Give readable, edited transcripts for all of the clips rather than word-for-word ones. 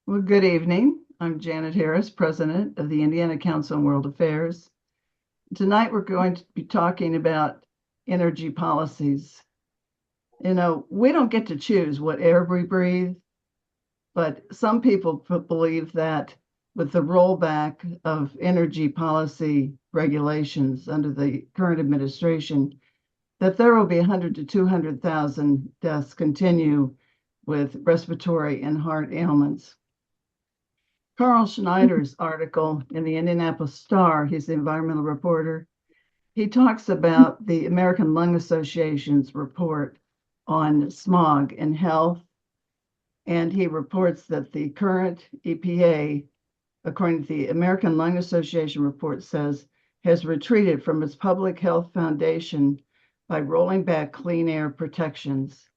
Well, good evening. I'm Janet Harris, President of the Indiana Council on World Affairs. Tonight, we're going to be talking about energy policies. We don't get to choose what air we breathe, but some people believe that with the rollback of energy policy regulations under the current administration, that there will be 100 to 200,000 deaths continue with respiratory and heart ailments. Carl Schneider's article in the Indianapolis Star, he's the environmental reporter, he talks about the American Lung Association's report on smog and health. And he reports that the current EPA, according to the American Lung Association report, says has retreated from its public health foundation by rolling back clean air protections.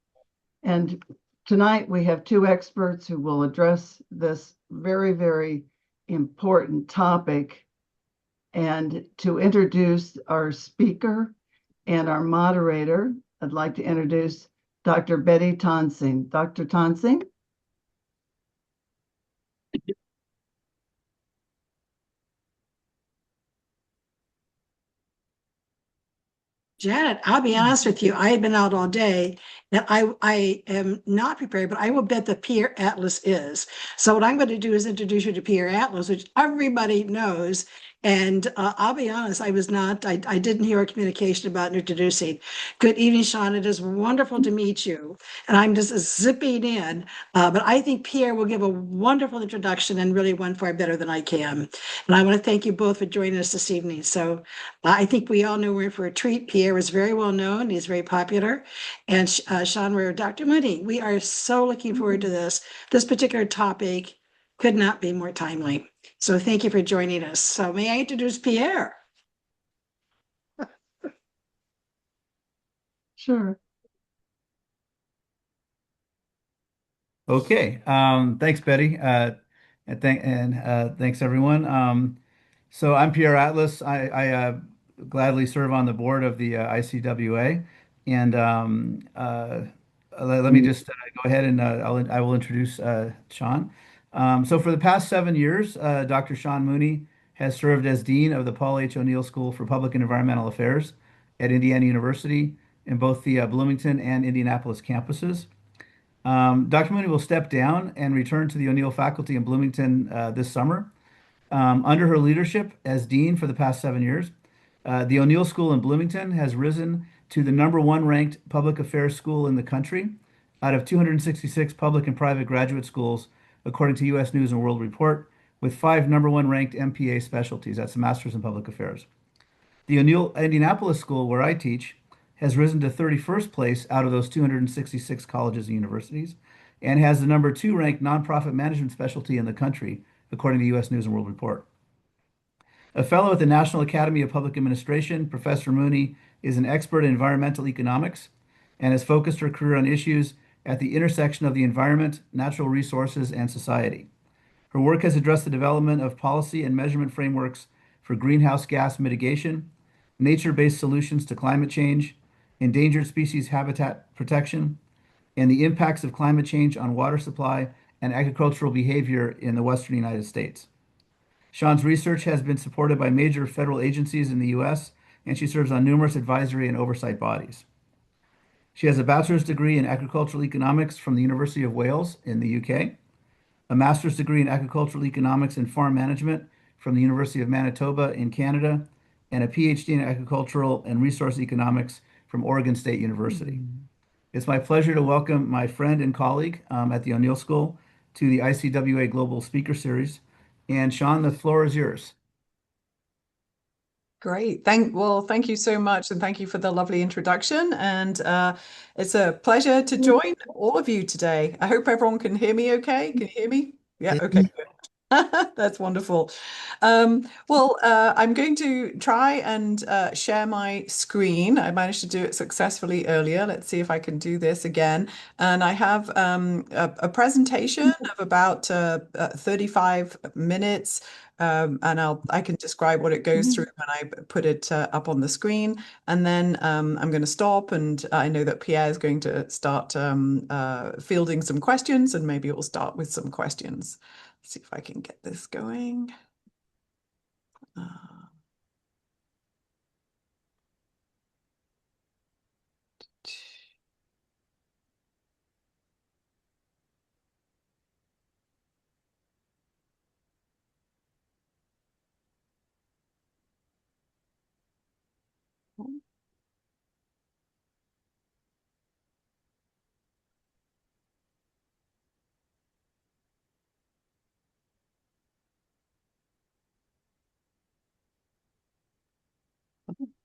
And tonight we have two experts who will address this very, very important topic. And to introduce our speaker and our moderator, I'd like to introduce Dr. Betty Tonsing. Dr. Tonsing? Janet, I'll be honest with you. I had been out all day and I am not prepared, but I will bet the Peer Atlas is. So what I'm going to do is introduce you to Peer Atlas, which everybody knows. And I'll be honest, I didn't hear a communication about introducing. Good evening, Sean. It is wonderful to meet you. And I'm just zipping in. But I think Pierre will give a wonderful introduction and really one far better than I can. And I want to thank you both for joining us this evening. So I think we all know we're in for a treat. Pierre is very well known. He's very popular. And Sean, we're Dr. Mooney. We are so looking forward to this. This particular topic could not be more timely. So thank you for joining us. So may I introduce Pierre? Sure. Okay. Thanks, Betty. And thanks everyone. So I'm Pierre Atlas. I gladly serve on the board of the ICWA, and let me just go ahead and I will introduce Sean. So for the past 7 years, Dr. Siân Mooney has served as Dean of the Paul H. O'Neill School for Public and Environmental Affairs at Indiana University in both the Bloomington and Indianapolis campuses. Dr. Mooney will step down and return to the O'Neill faculty in Bloomington this summer. Under her leadership as dean for the past 7 years, the O'Neill School in Bloomington has risen to the #1 ranked public affairs school in the country out of 266 public and private graduate schools, according to U.S. News and World Report, with 5 #1 ranked MPA specialties. That's Masters in Public Affairs. The O'Neill Indianapolis School, where I teach, has risen to 31st place out of those 266 colleges and universities and has the #2 ranked nonprofit management specialty in the country, according to U.S. News and World Report. A fellow at the National Academy of Public Administration, Professor Mooney is an expert in environmental economics and has focused her career on issues at the intersection of the environment, natural resources, and society. Her work has addressed the development of policy and measurement frameworks for greenhouse gas mitigation, nature-based solutions to climate change, endangered species habitat protection, and the impacts of climate change on water supply and agricultural behavior in the Western United States. Sean's research has been supported by major federal agencies in the U.S., and she serves on numerous advisory and oversight bodies. She has a bachelor's degree in agricultural economics from the University of Wales in the UK, a master's degree in agricultural economics and farm management from the University of Manitoba in Canada, and a PhD in agricultural and resource economics from Oregon State University. It's my pleasure to welcome my friend and colleague at the O'Neill School to the ICWA Global Speaker Series. And Sean, the floor is yours. Great. Thank you so much. And thank you for the lovely introduction. And it's a pleasure to join all of you today. I hope everyone can hear me okay. Can you hear me? Yeah, okay, good. That's wonderful. I'm going to try and share my screen. I managed to do it successfully earlier. Let's see if I can do this again. And I have a presentation of about 35 minutes and I can describe what it goes through when I put it up on the screen. And then I'm going to stop, and I know that Pierre is going to start fielding some questions, and maybe we'll start with some questions. Let's see if I can get this going.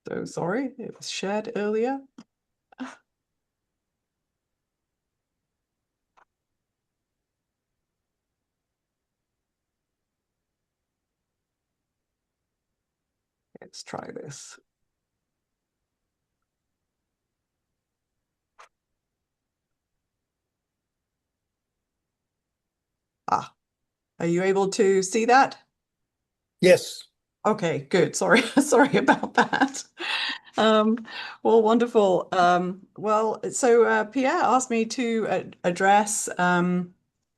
So sorry, it was shared earlier. Let's try this. Ah, are you able to see that? Yes. Okay, good. Sorry, sorry about that. Well, wonderful. So Pierre asked me to address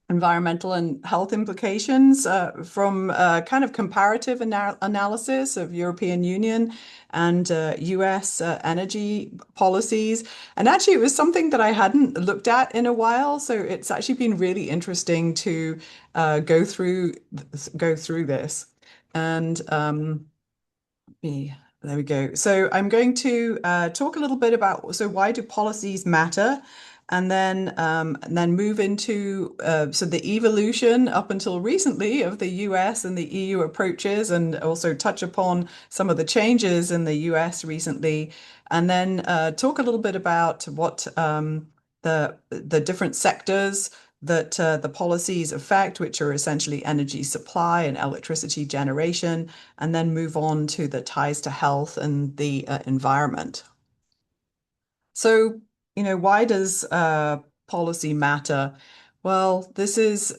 environmental and health implications from kind of comparative analysis of European Union and US energy policies. And actually, it was something that I hadn't looked at in a while. So it's actually been really interesting to go through this. And there we go. So I'm going to talk a little bit about, so why do policies matter? And then move into so the evolution up until recently of the US and the EU approaches, and also touch upon some of the changes in the US recently, and then talk a little bit about what the different sectors that the policies affect, which are essentially energy supply and electricity generation, and then move on to the ties to health and the environment. So, why does policy matter? Well, this is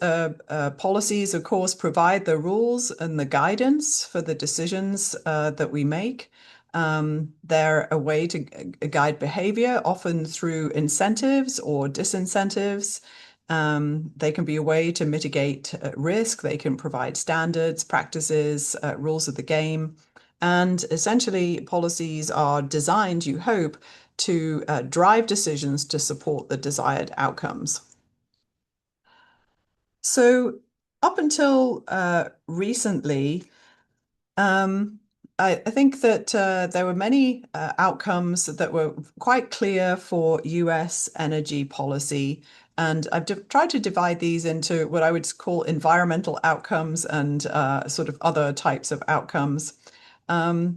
policies, of course, provide the rules and the guidance for the decisions that we make. They're a way to guide behavior, often through incentives or disincentives. They can be a way to mitigate risk. They can provide standards, practices, rules of the game. And essentially, policies are designed, you hope, to drive decisions to support the desired outcomes. So up until recently, I think that there were many outcomes that were quite clear for US energy policy. And I've tried to divide these into what I would call environmental outcomes and sort of other types of outcomes.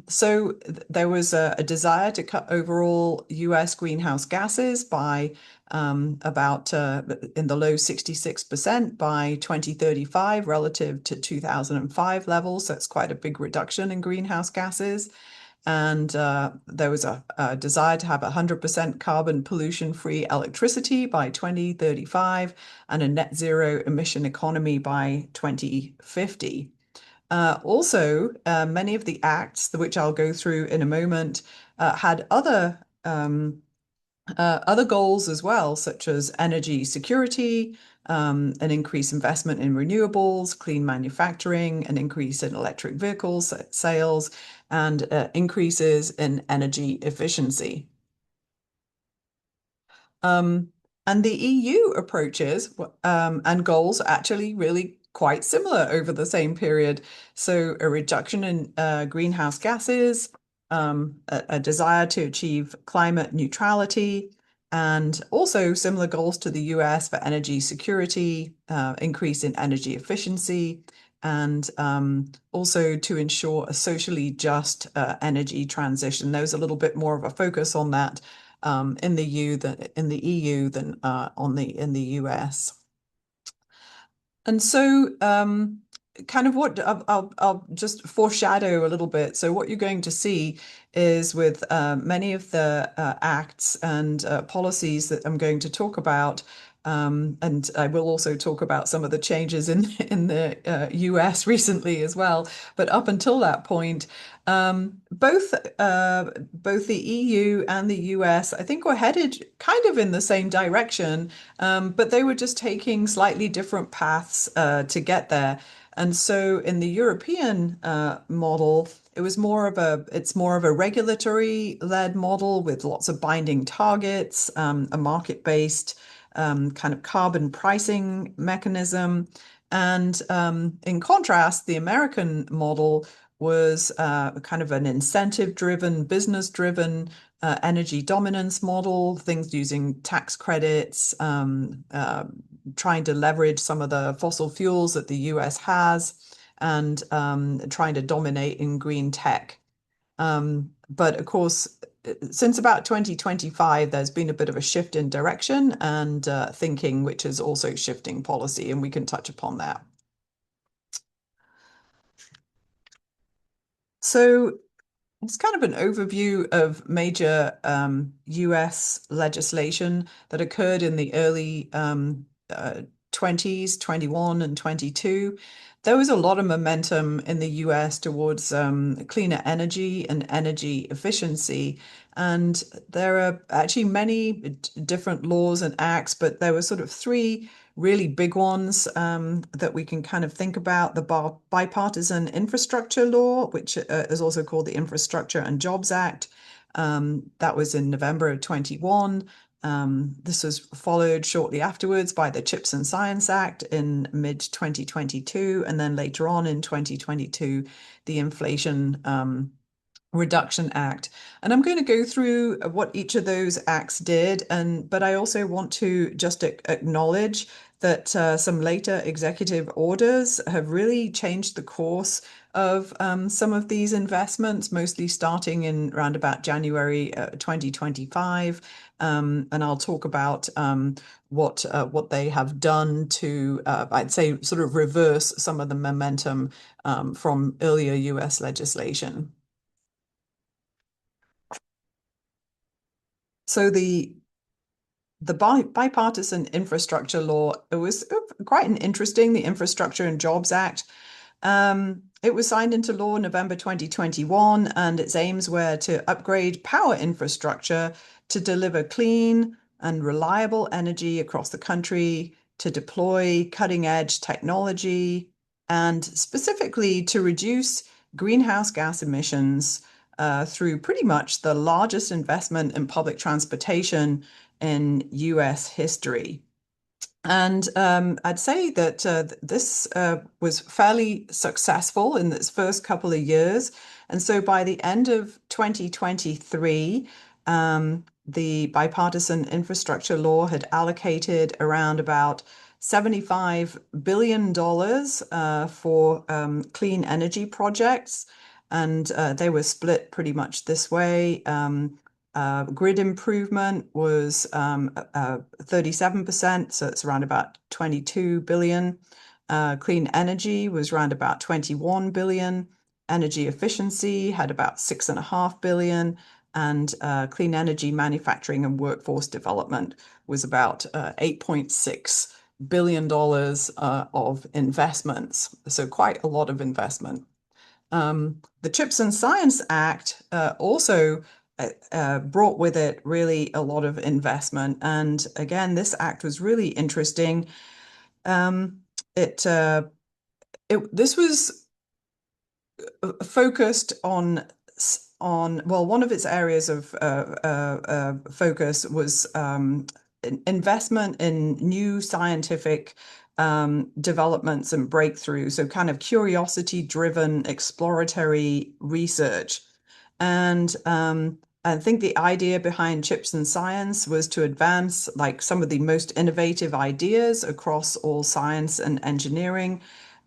So there was a desire to cut overall US greenhouse gases by about in the low 66% by 2035 relative to 2005 levels. So it's quite a big reduction in greenhouse gases. And there was a desire to have 100% carbon pollution-free electricity by 2035 and a net zero emission economy by 2050. Also, many of the acts, which I'll go through in a moment, had other goals as well, such as energy security, an increased investment in renewables, clean manufacturing, an increase in electric vehicles sales, and increases in energy efficiency. And the EU approaches and goals are actually really quite similar over the same period. So a reduction in greenhouse gases, a desire to achieve climate neutrality, and also similar goals to the US for energy security, increase in energy efficiency, and also to ensure a socially just energy transition. There's a little bit more of a focus on that in the EU than in the US. And so kind of what I'll just foreshadow a little bit. So what you're going to see is with many of the acts and policies that I'm going to talk about. And I will also talk about some of the changes in the US recently as well. But up until that point, both the EU and the US, I think, were headed kind of in the same direction, but they were just taking slightly different paths to get there. And so in the European model, it's more of a regulatory led model with lots of binding targets, a market-based kind of carbon pricing mechanism. And in contrast, the American model was kind of an incentive-driven, business-driven energy dominance model, things using tax credits, trying to leverage some of the fossil fuels that the US has, and trying to dominate in green tech. But of course, since about 2025, there's been a bit of a shift in direction and thinking, which is also shifting policy, and we can touch upon that. So it's kind of an overview of major US legislation that occurred in the early 20s, 21 and 22. There was a lot of momentum in the US towards cleaner energy and energy efficiency. And there are actually many different laws and acts, but there were sort of three really big ones that we can kind of think about. The bipartisan infrastructure law, which is also called the Infrastructure and Jobs Act. That was in November of 21. This was followed shortly afterwards by the Chips and Science Act in mid-2022, and then later on in 2022, the Inflation Reduction Act. And I'm going to go through what each of those acts did, but I also want to just acknowledge that some later executive orders have really changed the course of some of these investments, mostly starting in around about January 2025. And I'll talk about what they have done to, I'd say, sort of reverse some of the momentum from earlier US legislation. So the bipartisan infrastructure law, it was quite an interesting, the Infrastructure and Jobs Act. It was signed into law in November 2021, and its aims were to upgrade power infrastructure to deliver clean and reliable energy across the country, to deploy cutting-edge technology, and specifically to reduce greenhouse gas emissions through pretty much the largest investment in public transportation in US history. And I'd say that this was fairly successful in its first couple of years. And so by the end of 2023, the bipartisan infrastructure law had allocated around about $75 billion for clean energy projects. And they were split pretty much this way. Grid improvement was 37%, so it's around about 22 billion. Clean energy was around about 21 billion. Energy efficiency had about 6.5 billion. And clean energy manufacturing and workforce development was about $8.6 billion of investments. So quite a lot of investment. The Chips and Science Act also brought with it really a lot of investment. And again, this act was really interesting. This was focused on well, one of its areas of focus was investment in new scientific developments and breakthroughs, so kind of curiosity-driven exploratory research. And I think the idea behind Chips and Science was to advance like some of the most innovative ideas across all science and engineering,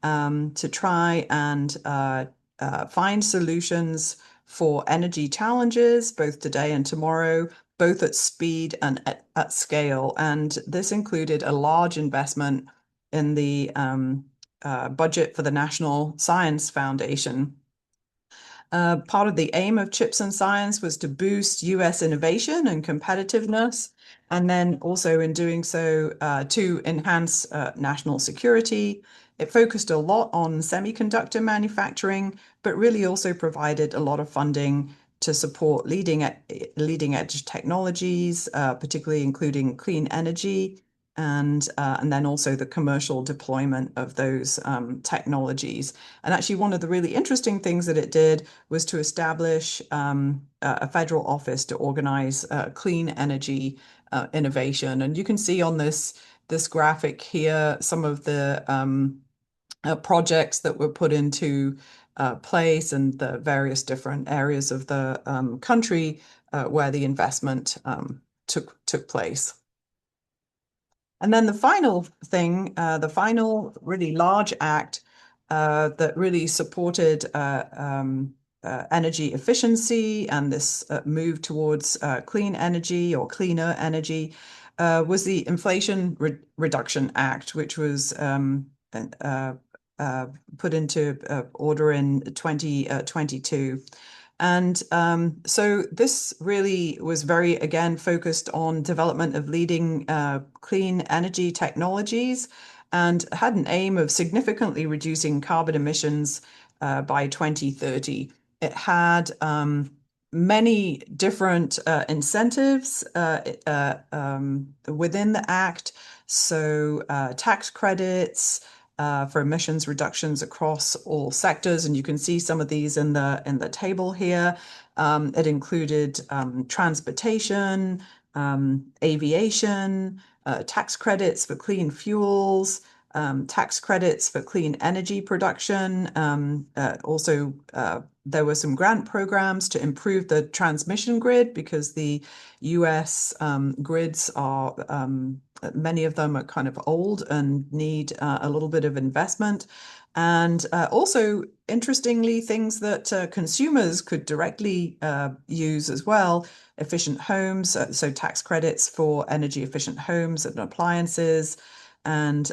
to try and find solutions for energy challenges, both today and tomorrow, both at speed and at scale. And this included a large investment in the budget for the National Science Foundation. Part of the aim of Chips and Science was to boost US innovation and competitiveness, and then also in doing so to enhance national security. It focused a lot on semiconductor manufacturing, but really also provided a lot of funding to support leading edge technologies, particularly including clean energy, and then also the commercial deployment of those technologies. And actually, one of the really interesting things that it did was to establish a federal office to organize clean energy innovation. And you can see on this graphic here some of the projects that were put into place and the various different areas of the country where the investment took place. And then the final thing, the final really large act that really supported energy efficiency and this move towards clean energy or cleaner energy was the Inflation Reduction Act, which was put into order in 2022. And so this really was very, again, focused on development of leading clean energy technologies and had an aim of significantly reducing carbon emissions by 2030. It had many different incentives within the act. So tax credits, for emissions reductions across all sectors, and you can see some of these in the table here. It included transportation, aviation, tax credits for clean fuels, tax credits for clean energy production. Also, there were some grant programs to improve the transmission grid because the US grids are many of them are kind of old and need a little bit of investment. And also, interestingly, things that consumers could directly use as well, efficient homes, so tax credits for energy efficient homes and appliances, and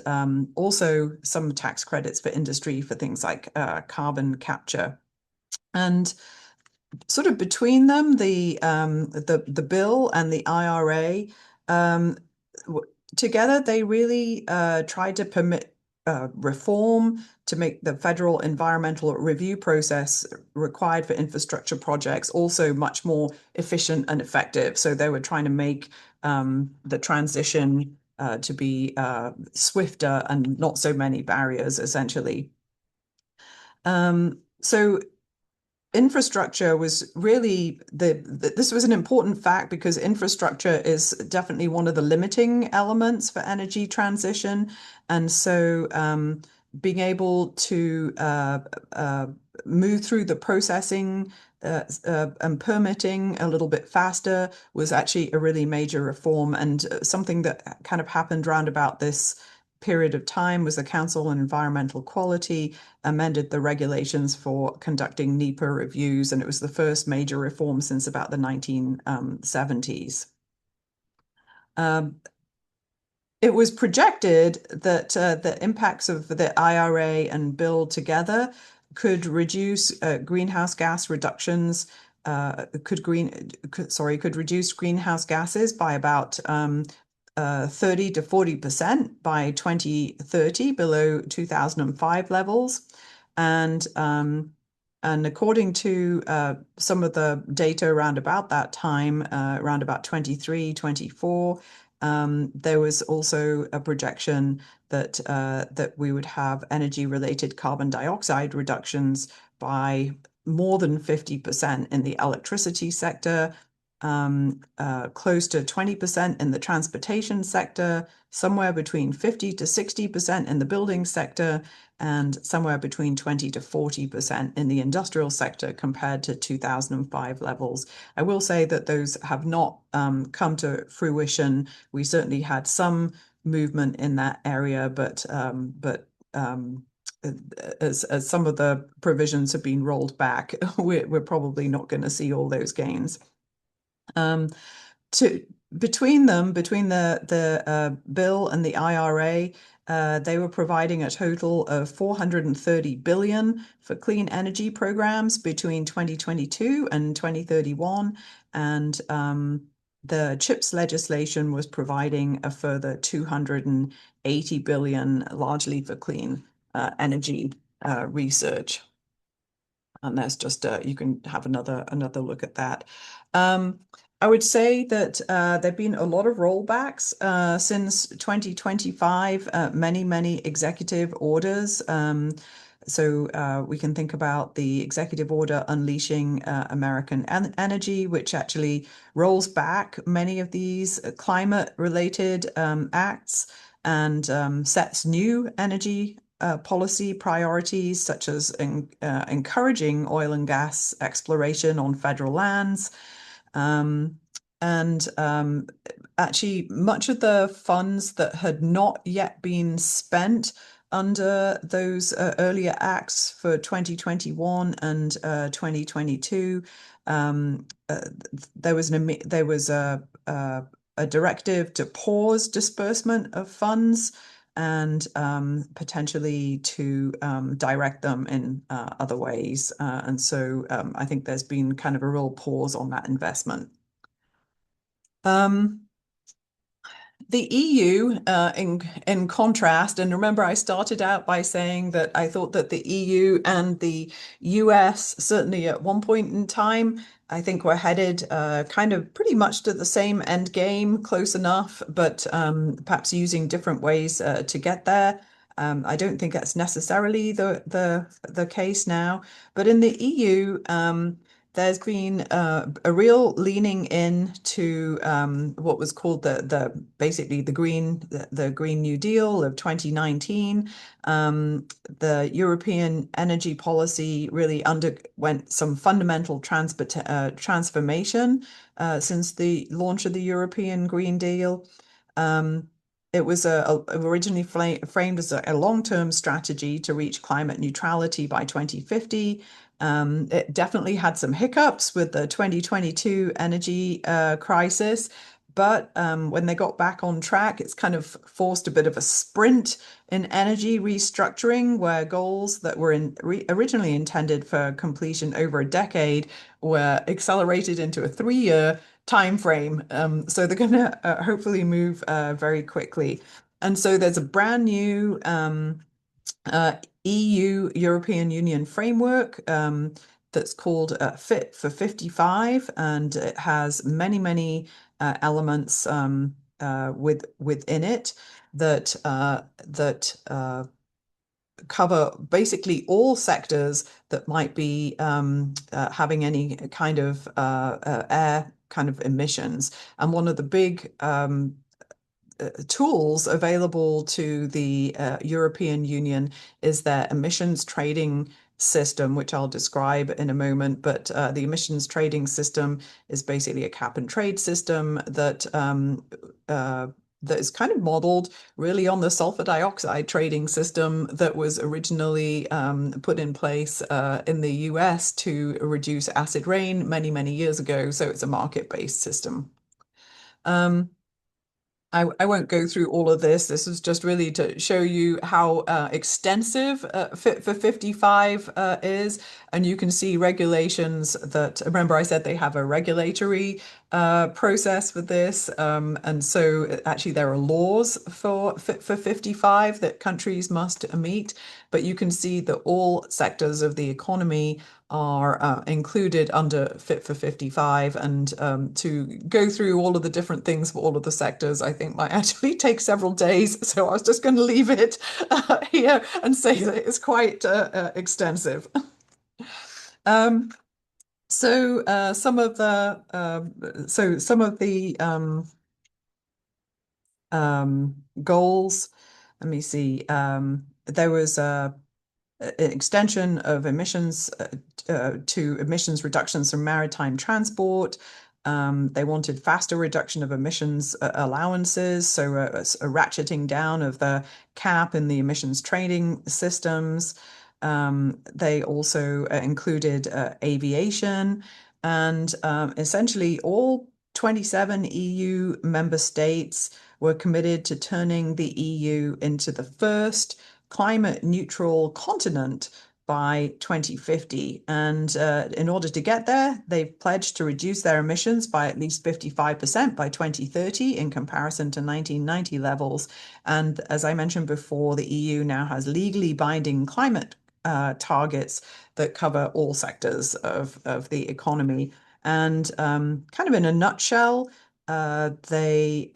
also some tax credits for industry for things like carbon capture. And sort of between them, the bill and the IRA, together they really tried to permit reform to make the federal environmental review process required for infrastructure projects also much more efficient and effective. So they were trying to make the transition to be swifter and not so many barriers, essentially. So infrastructure was really this was an important fact because infrastructure is definitely one of the limiting elements for energy transition. And so being able to move through the processing and permitting a little bit faster was actually a really major reform, and something that kind of happened round about this period of time was the Council on Environmental Quality amended the regulations for conducting NEPA reviews, and it was the first major reform since about the 1970s. It was projected that the impacts of the IRA and bill together could reduce greenhouse gas reductions, could reduce greenhouse gases by about 30 to 40% by 2030 below 2005 levels. And according to some of the data around about that time, around about 23, 24, there was also a projection that that we would have energy-related carbon dioxide reductions by more than 50% in the electricity sector, close to 20% in the transportation sector, somewhere between 50 to 60% in the building sector, and somewhere between 20 to 40% in the industrial sector compared to 2005 levels. I will say that those have not come to fruition. We certainly had some movement in that area, but as some of the provisions have been rolled back, we're probably not going to see all those gains. between them, between the bill and the IRA, they were providing a total of 430 billion for clean energy programs between 2022 and 2031, and the CHIPS legislation was providing a further 280 billion, largely for clean energy research. And that's just you can have another look at that. I would say that there've been a lot of rollbacks since 2025, many executive orders. So we can think about the executive order unleashing American energy, which actually rolls back many of these climate-related acts and sets new energy policy priorities, such as encouraging oil and gas exploration on federal lands. And actually, much of the funds that had not yet been spent under those earlier acts for 2021 and 2022, there was a directive to pause disbursement of funds and potentially to direct them in other ways. And so I think there's been kind of a real pause on that investment. The EU, in contrast, and remember I started out by saying that I thought that the EU and the US, certainly at one point in time, I think we're headed kind of pretty much to the same end game, close enough, but perhaps using different ways to get there. I don't think that's necessarily the case now, but in the EU, there's been a real leaning in to what was called basically the Green New Deal of 2019. The European energy policy really underwent some fundamental transformation since the launch of the European Green Deal. It was originally framed as a long-term strategy to reach climate neutrality by 2050. It definitely had some hiccups with the 2022 energy crisis, but when they got back on track, it's kind of forced a bit of a sprint in energy restructuring, where goals that were originally intended for completion over a decade were accelerated into a 3-year time frame. So they're going to hopefully move very quickly. And so there's a brand new European Union framework that's called Fit for 55, and it has many elements within it that cover basically all sectors that might be having any kind of air kind of emissions. And one of the big tools available to the European Union is their emissions trading system, which I'll describe in a moment. But the emissions trading system is basically a cap and trade system that that is kind of modeled really on the sulfur dioxide trading system that was originally put in place in the US to reduce acid rain many years ago. So it's a market-based system. I won't go through all of this. This is just really to show you how extensive Fit for 55 is. And you can see regulations that, remember I said they have a regulatory process for this. And so actually there are laws for Fit for 55 that countries must meet. But you can see that all sectors of the economy are included under Fit for 55, and to go through all of the different things for all of the sectors, I think might actually take several days. So I was just going to leave it here and say that it's quite extensive. So some of the goals. Let me see. There was an extension of emissions to emissions reductions from maritime transport. They wanted faster reduction of emissions allowances, so a ratcheting down of the cap in the emissions trading systems. They also included aviation, and essentially all 27 EU member states were committed to turning the EU into the first climate neutral continent by 2050. And in order to get there, they've pledged to reduce their emissions by at least 55% by 2030 in comparison to 1990 levels. And as I mentioned before, the EU now has legally binding climate targets that cover all sectors of the economy. And kind of in a nutshell, they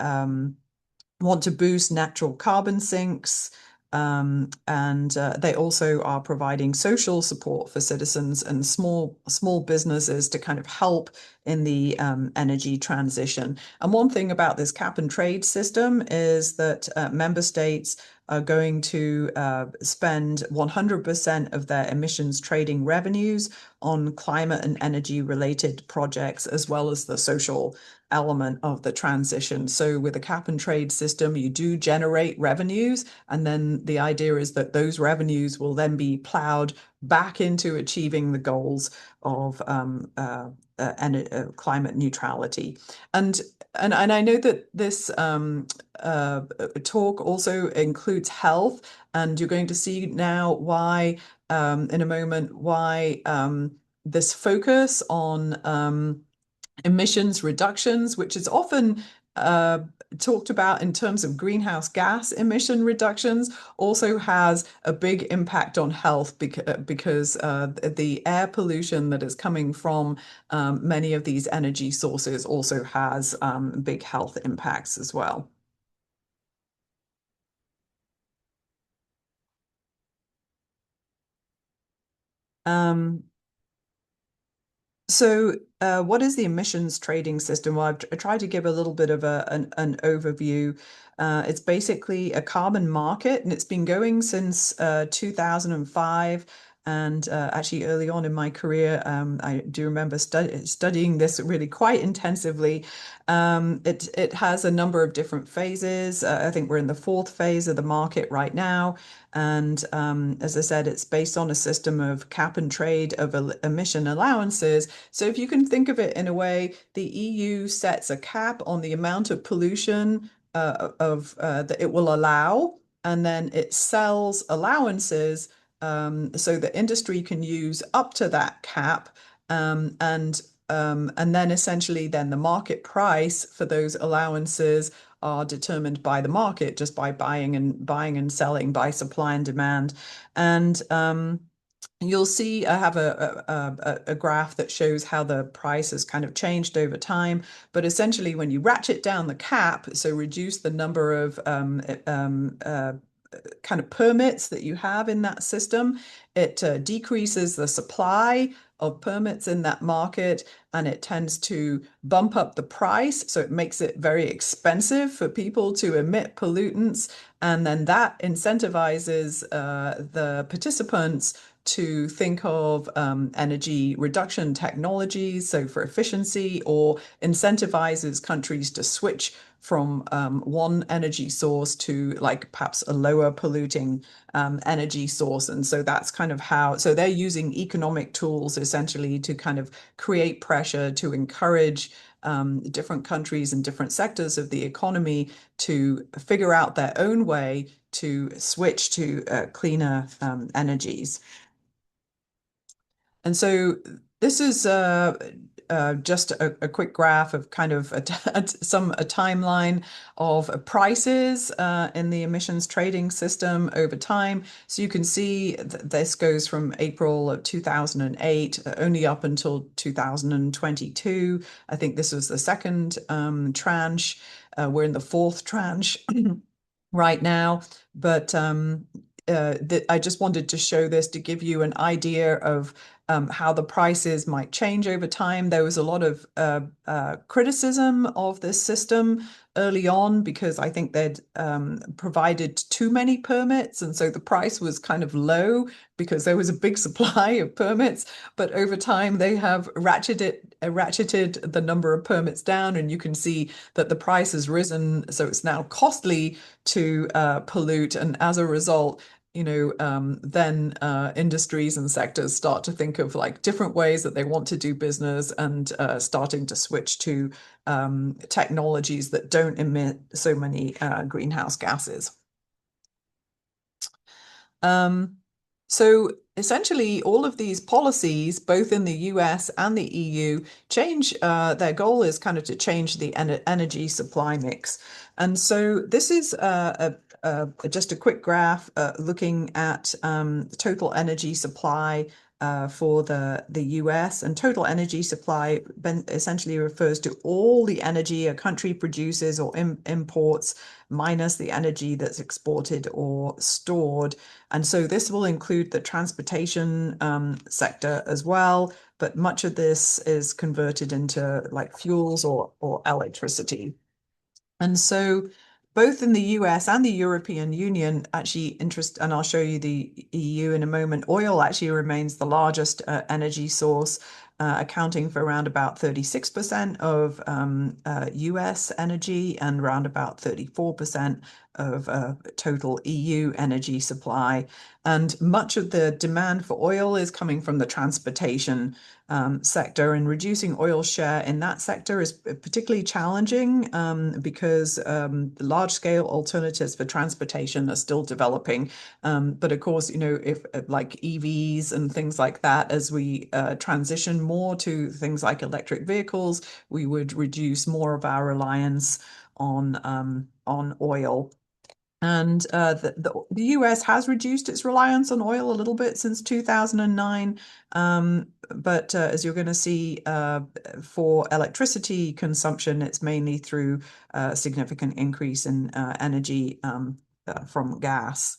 want to boost natural carbon sinks. And they also are providing social support for citizens and small businesses to kind of help in the energy transition. And one thing about this cap and trade system is that member states are going to spend 100% of their emissions trading revenues on climate and energy related projects, as well as the social element of the transition. So with a cap and trade system, you do generate revenues, and then the idea is that those revenues will then be plowed back into achieving the goals of climate neutrality. And I know that this talk also includes health, and you're going to see now why, in a moment, why this focus on emissions reductions, which is often talked about in terms of greenhouse gas emission reductions, also has a big impact on health because the air pollution that is coming from many of these energy sources also has big health impacts as well. So what is the emissions trading system? Well, I tried to give a little bit of an overview. It's basically a carbon market, and it's been going since 2005. And actually, early on in my career, I do remember studying this really quite intensively. It has a number of different phases. I think we're in the fourth phase of the market right now. And as I said, it's based on a system of cap and trade of emission allowances. So if you can think of it in a way, the EU sets a cap on the amount of pollution that it will allow, and then it sells allowances so the industry can use up to that cap, and then essentially then the market price for those allowances are determined by the market, just by buying and selling, by supply and demand. And you'll see I have a graph that shows how the price has kind of changed over time. But essentially, when you ratchet down the cap, so reduce the number of kind of permits that you have in that system, it decreases the supply of permits in that market, and it tends to bump up the price. So it makes it very expensive for people to emit pollutants. And then that incentivizes the participants to think of energy reduction technologies, so for efficiency, or incentivizes countries to switch from one energy source to like perhaps a lower polluting energy source. And so that's kind of how, so they're using economic tools essentially to kind of create pressure to encourage different countries and different sectors of the economy to figure out their own way to switch to cleaner energies. And so this is just a quick graph of kind of a timeline of prices in the emissions trading system over time. So you can see this goes from April of 2008 only up until 2022. I think this was the second tranche. We're in the fourth tranche right now, but I just wanted to show this to give you an idea of how the prices might change over time. There was a lot of criticism of this system early on because I think they'd provided too many permits, and so the price was kind of low because there was a big supply of permits. But over time, they have ratcheted the number of permits down, and you can see that the price has risen. So it's now costly to pollute, and as a result, then industries and sectors start to think of like different ways that they want to do business and starting to switch to technologies that don't emit so many greenhouse gases. So essentially, all of these policies, both in the US and the EU, change their goal is kind of to change the energy supply mix. And so this is just a quick graph looking at the total energy supply for the US, and total energy supply essentially refers to all the energy a country produces or imports minus the energy that's exported or stored. And so this will include the transportation sector as well, but much of this is converted into like fuels or electricity. And so both in the US and the European Union, actually and I'll show you the EU in a moment, oil actually remains the largest energy source, accounting for around about 36% of US energy and around about 34% of total EU energy supply. And much of the demand for oil is coming from the transportation sector, and reducing oil share in that sector is particularly challenging because large-scale alternatives for transportation are still developing. But of course, if like EVs and things like that, as we transition more to things like electric vehicles, we would reduce more of our reliance on oil. And the US has reduced its reliance on oil a little bit since 2009. But as you're going to see, for electricity consumption, it's mainly through a significant increase in energy from gas.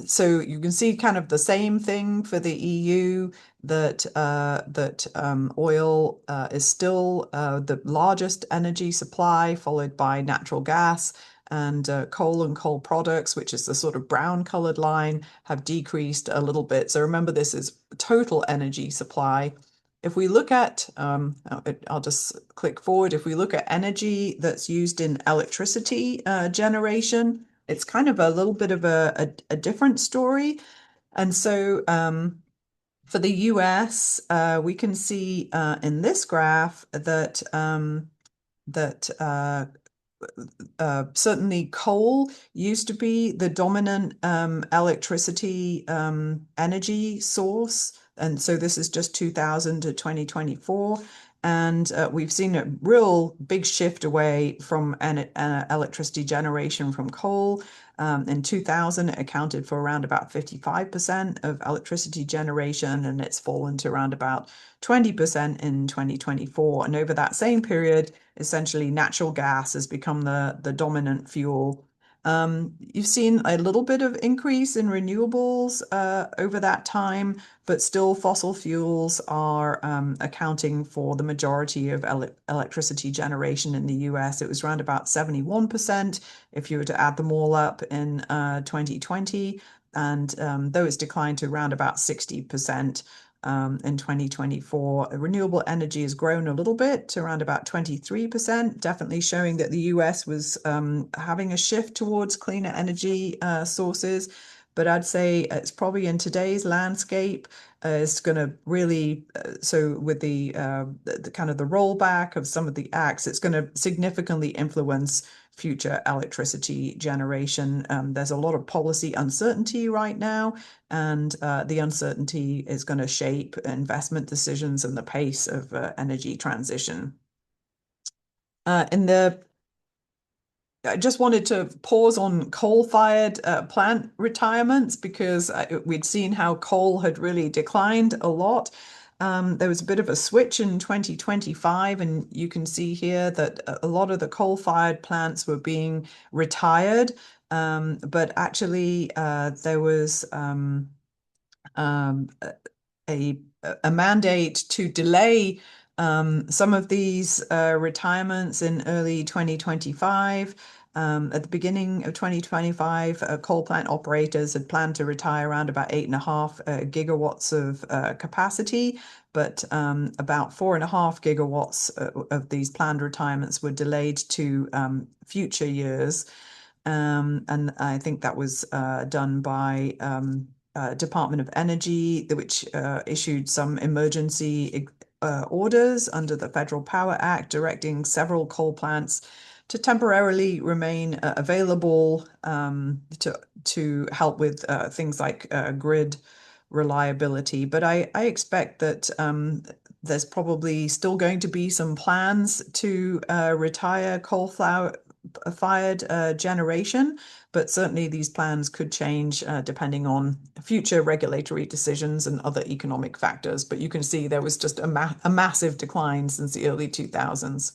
So you can see kind of the same thing for the EU, that oil is still the largest energy supply, followed by natural gas, and coal and coal products, which is the sort of brown colored line, have decreased a little bit. So remember, this is total energy supply. If we look at, I'll just click forward. If we look at energy that's used in electricity generation, it's kind of a little bit of a different story. And so for the US, we can see in this graph that certainly coal used to be the dominant electricity energy source. And so this is just 2000 to 2024. And we've seen a real big shift away from electricity generation from coal. In 2000, it accounted for around about 55% of electricity generation, and it's fallen to around about 20% in 2024. And over that same period, essentially natural gas has become the dominant fuel. You've seen a little bit of increase in renewables over that time, but still fossil fuels are accounting for the majority of electricity generation in the US. It was around about 71% if you were to add them all up in 2020, and though it's declined to around about 60% in 2024. Renewable energy has grown a little bit to around about 23%, definitely showing that the US was having a shift towards cleaner energy sources. But I'd say it's probably in today's landscape, it's going to really, so with the kind of the rollback of some of the acts, it's going to significantly influence future electricity generation. There's a lot of policy uncertainty right now, and the uncertainty is going to shape investment decisions and the pace of energy transition. I just wanted to pause on coal-fired plant retirements, because we'd seen how coal had really declined a lot. There was a bit of a switch in 2025, and you can see here that a lot of the coal-fired plants were being retired, but actually there was a mandate to delay some of these retirements in early 2025. At the beginning of 2025, coal plant operators had planned to retire around about 8.5 gigawatts of capacity, but about 4.5 gigawatts of these planned retirements were delayed to future years. And I think that was done by Department of Energy, which issued some emergency orders under the Federal Power Act, directing several coal plants to temporarily remain available to help with things like grid reliability. But I expect that there's probably still going to be some plans to retire coal-fired generation, but certainly these plans could change depending on future regulatory decisions and other economic factors. But you can see there was just a massive decline since the early 2000s.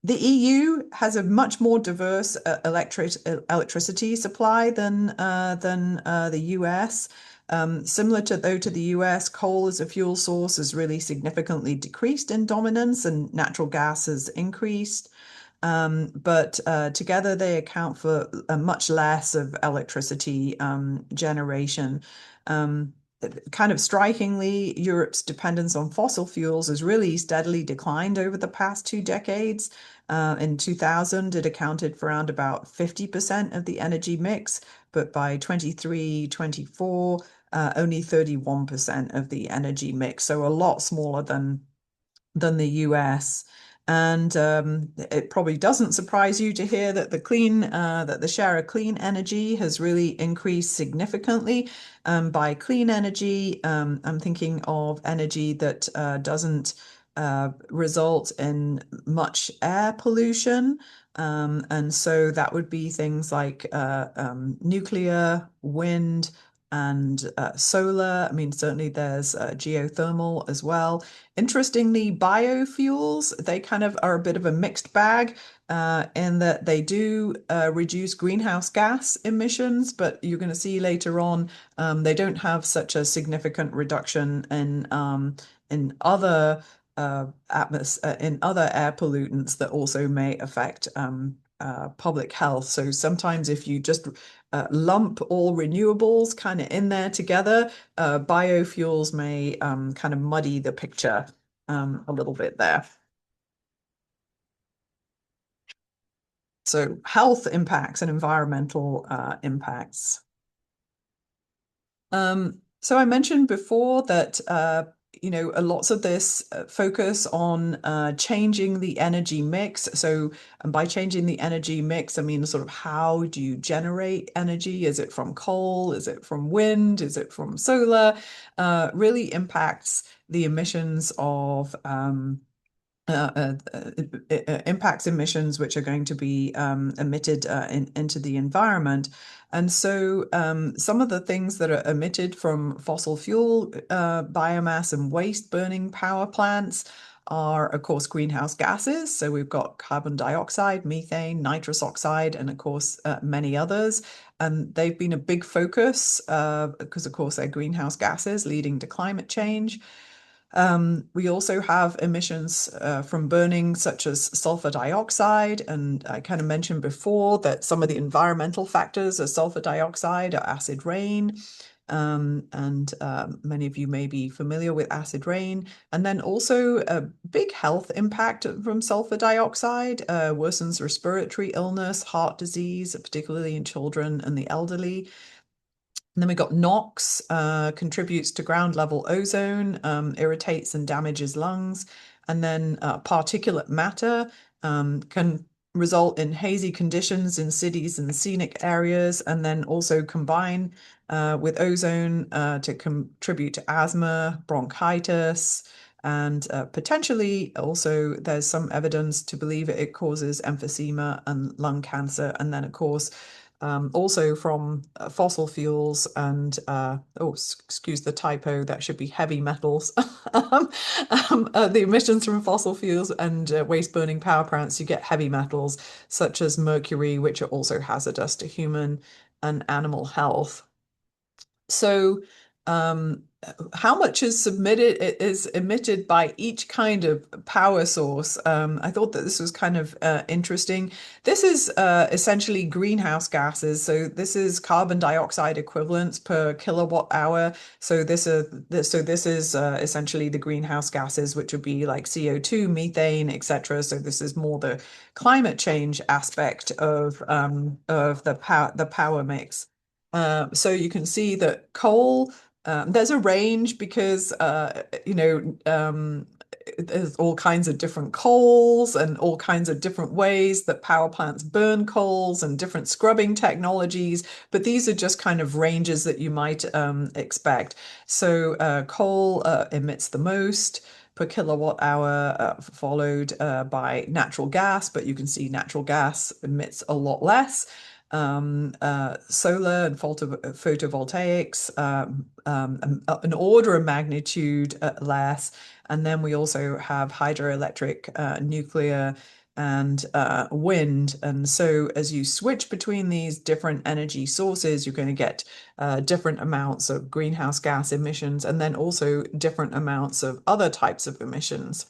The EU has a much more diverse electricity supply than the US. Similar to the US, coal as a fuel source has really significantly decreased in dominance, and natural gas has increased. But together they account for much less of electricity generation. Kind of strikingly, Europe's dependence on fossil fuels has really steadily declined over the past 2 decades. In 2000, it accounted for around about 50% of the energy mix, but by 23-24, only 31% of the energy mix, so a lot smaller than the US. And it probably doesn't surprise you to hear that the share of clean energy has really increased significantly. By clean energy, I'm thinking of energy that doesn't result in much air pollution. And so that would be things like nuclear, wind, and solar. I mean, certainly there's geothermal as well. Interestingly, biofuels, they kind of are a bit of a mixed bag in that they do reduce greenhouse gas emissions, but you're going to see later on they don't have such a significant reduction in other in other air pollutants that also may affect public health. So sometimes if you just lump all renewables kind of in there together, biofuels may kind of muddy the picture a little bit there. So health impacts and environmental impacts. So I mentioned before that lots of this focus on changing the energy mix. So, and by changing the energy mix, I mean sort of how do you generate energy? Is it from coal? Is it from wind? Is it from solar? Really impacts the emissions of impacts emissions which are going to be emitted into the environment. And so some of the things that are emitted from fossil fuel biomass and waste burning power plants are, of course, greenhouse gases. So we've got carbon dioxide, methane, nitrous oxide, and of course, many others. And they've been a big focus because, of course, they're greenhouse gases leading to climate change. We also have emissions from burning, such as sulfur dioxide. And I kind of mentioned before that some of the environmental factors of sulfur dioxide are acid rain. And many of you may be familiar with acid rain. And then also a big health impact from sulfur dioxide worsens respiratory illness, heart disease, particularly in children and the elderly. And then we got NOx, contributes to ground level ozone, irritates and damages lungs. And then particulate matter can result in hazy conditions in cities and scenic areas, and then also combine with ozone to contribute to asthma, bronchitis, and potentially also there's some evidence to believe it causes emphysema and lung cancer. And then, of course, also from fossil fuels and excuse the typo, that should be heavy metals. The emissions from fossil fuels and waste burning power plants, you get heavy metals such as mercury, which are also hazardous to human and animal health. So how much is emitted by each kind of power source. I thought that this was kind of interesting. This is essentially greenhouse gases. So this is carbon dioxide equivalents per kilowatt hour. So this is essentially the greenhouse gases, which would be like CO2, methane, etc. So this is more the climate change aspect of the power mix. So you can see that coal. There's a range because there's all kinds of different coals and all kinds of different ways that power plants burn coals and different scrubbing technologies. But these are just kind of ranges that you might expect. So coal emits the most per kilowatt hour, followed by natural gas, but you can see natural gas emits a lot less. Solar and photovoltaics, an order of magnitude less. And then we also have hydroelectric, nuclear, and wind. And so as you switch between these different energy sources, you're going to get different amounts of greenhouse gas emissions and then also different amounts of other types of emissions.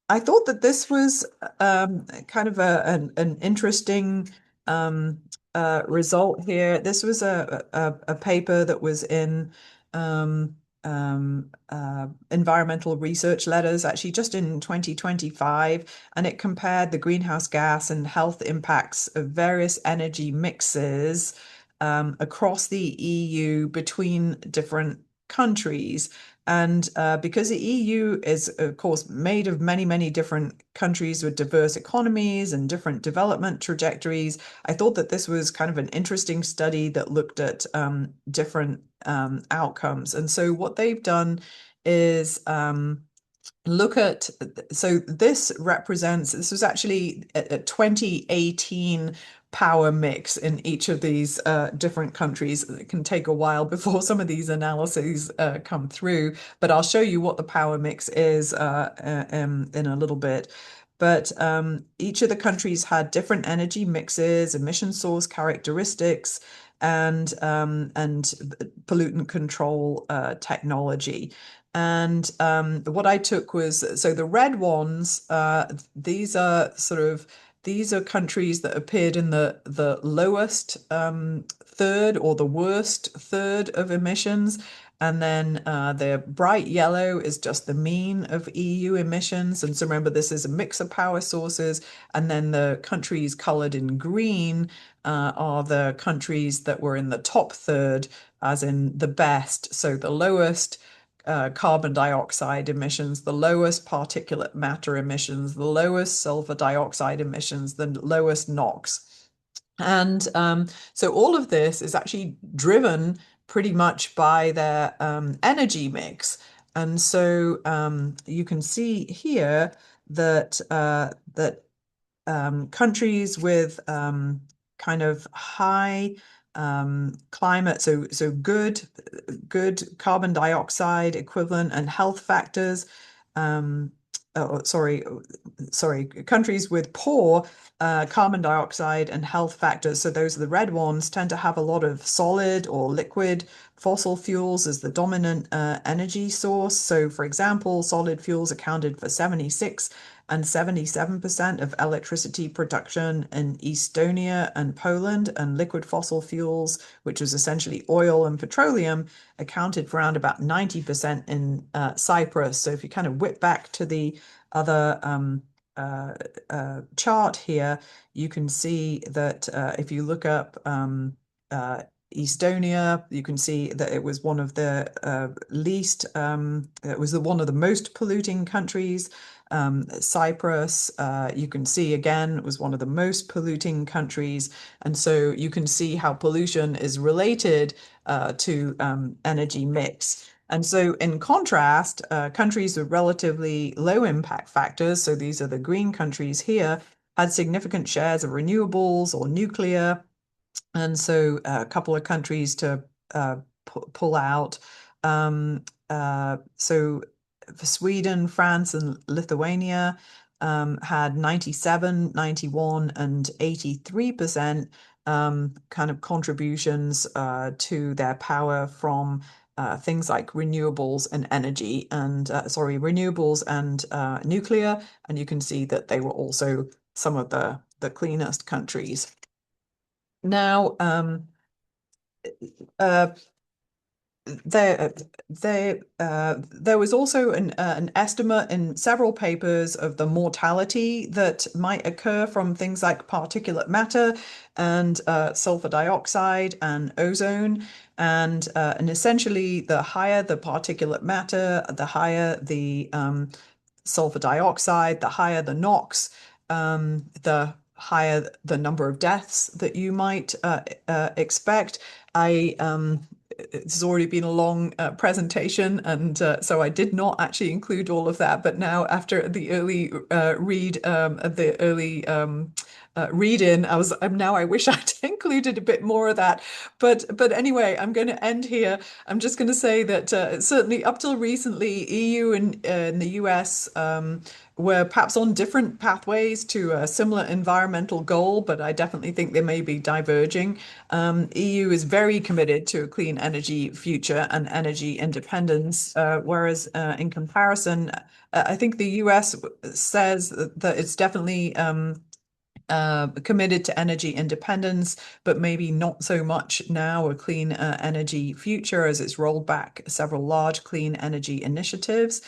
I thought that this was kind of an interesting result here. This was a paper that was in environmental research letters, actually just in 2025, and it compared the greenhouse gas and health impacts of various energy mixes across the EU between different countries. And because the EU is, of course, made of many, many different countries with diverse economies and different development trajectories, I thought that this was kind of an interesting study that looked at different outcomes. And so what they've done is look at, so this was actually a 2018 power mix in each of these different countries. It can take a while before some of these analyses come through, but I'll show you what the power mix is in a little bit. But each of the countries had different energy mixes, emission source characteristics, and pollutant control technology. And what I took was, so the red ones, these are countries that appeared in the lowest third or the worst third of emissions. And then the bright yellow is just the mean of EU emissions. And so remember, this is a mix of power sources. And then the countries colored in green are the countries that were in the top third, as in the best. So the lowest carbon dioxide emissions, the lowest particulate matter emissions, the lowest sulfur dioxide emissions, the lowest NOx. And so all of this is actually driven pretty much by their energy mix. And so you can see here that countries with kind of high climate, so good carbon dioxide equivalent and health factors. Countries with poor carbon dioxide and health factors, so those are the red ones, tend to have a lot of solid or liquid fossil fuels as the dominant energy source. So for example, solid fuels accounted for 76 and 77% of electricity production in Estonia and Poland, and liquid fossil fuels, which was essentially oil and petroleum, accounted for around about 90% in Cyprus. So if you kind of whip back to the other chart here, you can see that if you look up Estonia, you can see that it was one of the it was one of the most polluting countries. Cyprus, you can see again, it was one of the most polluting countries. And so you can see how pollution is related to energy mix. And so in contrast, countries with relatively low impact factors, so these are the green countries here, had significant shares of renewables or nuclear. And so a couple of countries to pull out. So for Sweden, France, and Lithuania, had 97, 91, and 83% kind of contributions to their power from things like renewables and energy and renewables and nuclear. And you can see that they were also some of the cleanest countries. Now, uh, there was also an estimate in several papers of the mortality that might occur from things like particulate matter and sulfur dioxide and ozone. And essentially, the higher the particulate matter, the higher the sulfur dioxide, the higher the NOx, the higher the number of deaths that you might expect. It's already been a long presentation, and so I did not actually include all of that. But now, after the early read-in, I wish I'd included a bit more of that. But anyway, I'm going to end here. I'm just going to say that certainly up till recently, EU and the US were perhaps on different pathways to a similar environmental goal, but I definitely think they may be diverging. EU is very committed to a clean energy future and energy independence, whereas in comparison, I think the US says that it's definitely committed to energy independence, but maybe not so much now a clean energy future as it's rolled back several large clean energy initiatives.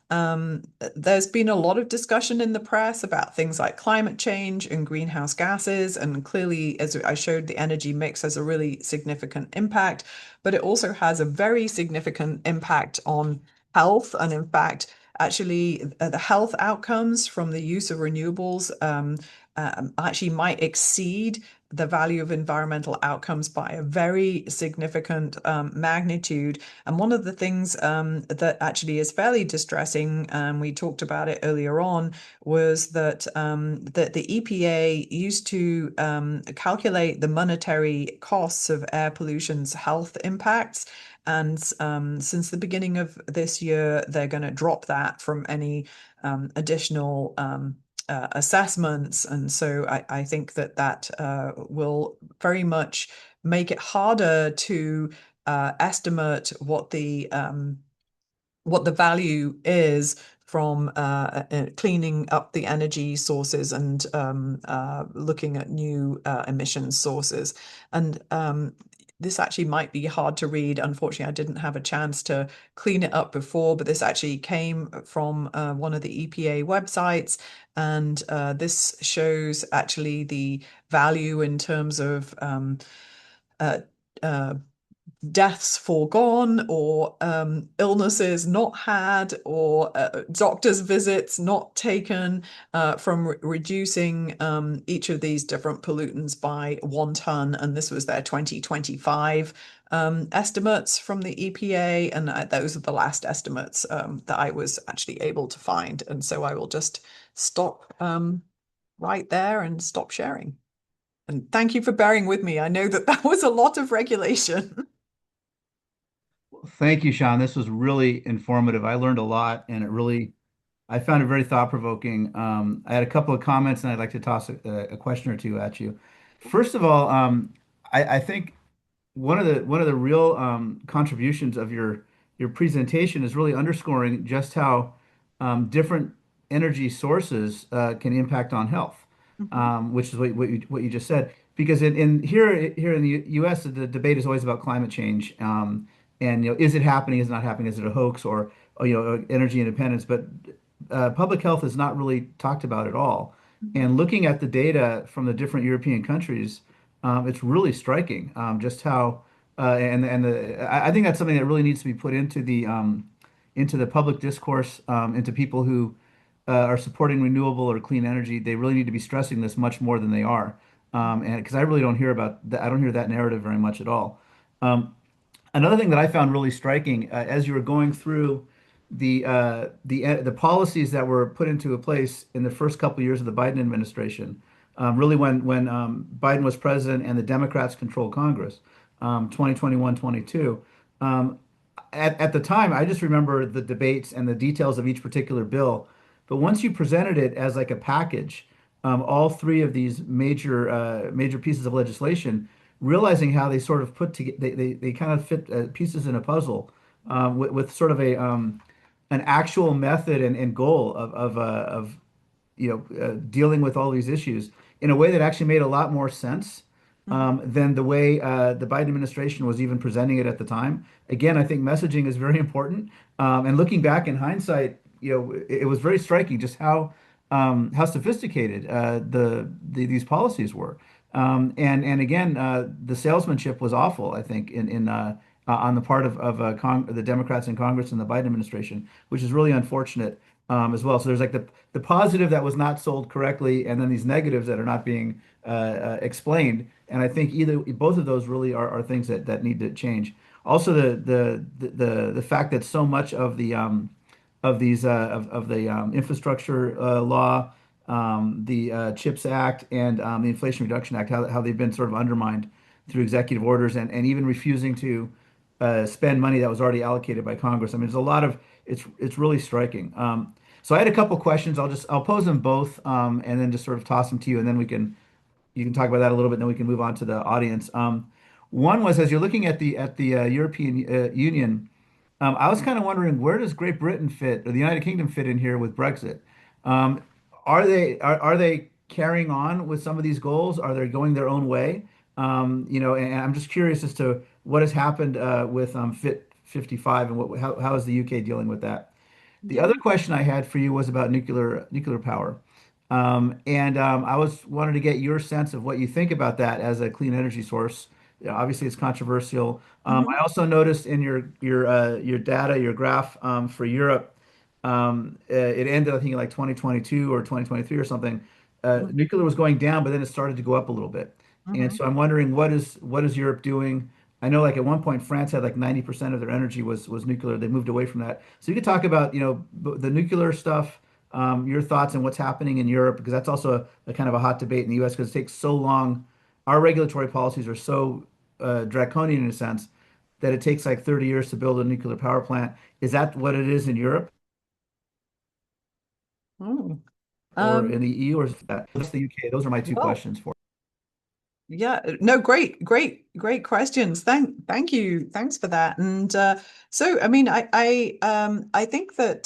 There's been a lot of discussion in the press about things like climate change and greenhouse gases. And clearly, as I showed, the energy mix has a really significant impact, but it also has a very significant impact on health. And in fact, actually, the health outcomes from the use of renewables actually might exceed the value of environmental outcomes by a very significant magnitude. And one of the things that actually is fairly distressing, we talked about it earlier on, was that the EPA used to calculate the monetary costs of air pollution's health impacts. And since the beginning of this year, they're going to drop that from any additional assessments. And so I think that will very much make it harder to estimate what the value is from cleaning up the energy sources and looking at new emission sources. And this actually might be hard to read. Unfortunately, I didn't have a chance to clean it up before, but this actually came from one of the EPA websites. And this shows actually the value in terms of uh, deaths foregone or illnesses not had or doctor's visits not taken from reducing each of these different pollutants by 1 ton. And this was their 2025 estimates from the EPA. And those are the last estimates that I was actually able to find. And so I will just stop right there and stop sharing. And thank you for bearing with me. I know that was a lot of regulation. Thank you, Sean. This was really informative. I learned a lot, and I found it very thought-provoking. I had a couple of comments, and I'd like to toss a question or two at you. First of all, I think one of the real contributions of your presentation is really underscoring just how different energy sources can impact on health, which is what you just said. Because in here in the U.S., the debate is always about climate change, and is it happening? Is it not happening? Is it a hoax or energy independence? But public health is not really talked about at all. And looking at the data from the different European countries, it's really striking just how I think that's something that really needs to be put into the public discourse, into people who are supporting renewable or clean energy. They really need to be stressing this much more than they are, and because I really don't hear about that, I don't hear that narrative very much at all. Another thing that I found really striking as you were going through the policies that were put into place in the first couple of years of the Biden administration, really when Biden was president and the Democrats controlled Congress, 2021, 22. At the time, I just remember the debates and the details of each particular bill But once you presented it as like a package, all three of these major pieces of legislation, realizing how they sort of put together, they kind of fit pieces in a puzzle with sort of a an actual method and goal of dealing with all these issues in a way that actually made a lot more sense Mhm. than the way the Biden administration was even presenting it at the time. Again, I think messaging is very important. And looking back in hindsight, it was very striking just how sophisticated these policies were. And again, the salesmanship was awful, I think, in on the part of the Democrats in Congress and the Biden administration, which is really unfortunate as well. So there's like the positive that was not sold correctly, and then these negatives that are not being explained. And I think either both of those really are things that need to change. Also, the fact that so much of the infrastructure law, the CHIPS Act, and the Inflation Reduction Act, how they've been sort of undermined through executive orders and even refusing to spend money that was already allocated by Congress. I mean, there's a lot of it's really striking. So I had a couple questions. I'll pose them both and then just sort of toss them to you, and then you can talk about that a little bit, and then we can move on to the audience. One was as you're looking at the European Union. I was kind of wondering where does Great Britain fit or the United Kingdom fit in here with Brexit? Um, are they carrying on with some of these goals? Are they going their own way? And I'm just curious as to what has happened with Fit 55 and how is the UK dealing with that? The Yeah. other question I had for you was about nuclear power. And I was wanted to get your sense of what you think about that as a clean energy source. Obviously, it's controversial. Mhm. I also noticed in your data, your graph for Europe, it ended, I think, in like 2022 or 2023 or something. Nuclear was going down, but then it started to go up a little bit. And Mhm. so I'm wondering what is Europe doing? I know like at one point France had like 90% of their energy was nuclear. They moved away from that. So you could talk about, the nuclear stuff, your thoughts on what's happening in Europe, because that's also a kind of a hot debate in the US because it takes so long. Our regulatory policies are so draconian in a sense that it takes like 30 years to build a nuclear power plant. Is that what it is in Europe Oh. or in Um, the EU or is that just the UK? Those are my two well, questions for. yeah, no, great questions. Thank you. Thanks for that. And so, I mean, I think that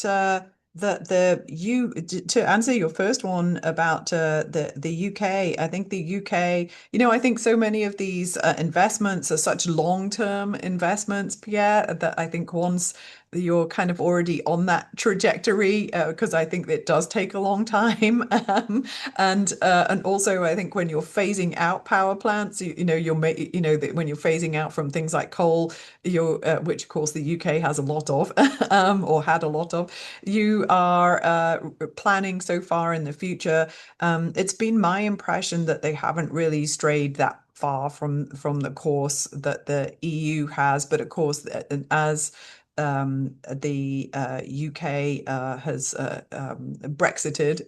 to answer your first one about the UK, I think the UK, I think so many of these investments are such long-term investments, Pierre, that I think once you're kind of already on that trajectory, because I think it does take a long time. And also I think when you're phasing out power plants, that when you're phasing out from things like coal, which of course the UK has a lot of, or had a lot of, you are planning so far in the future. It's been my impression that they haven't really strayed that far from the course that the EU has, but of course, as the UK has Brexited.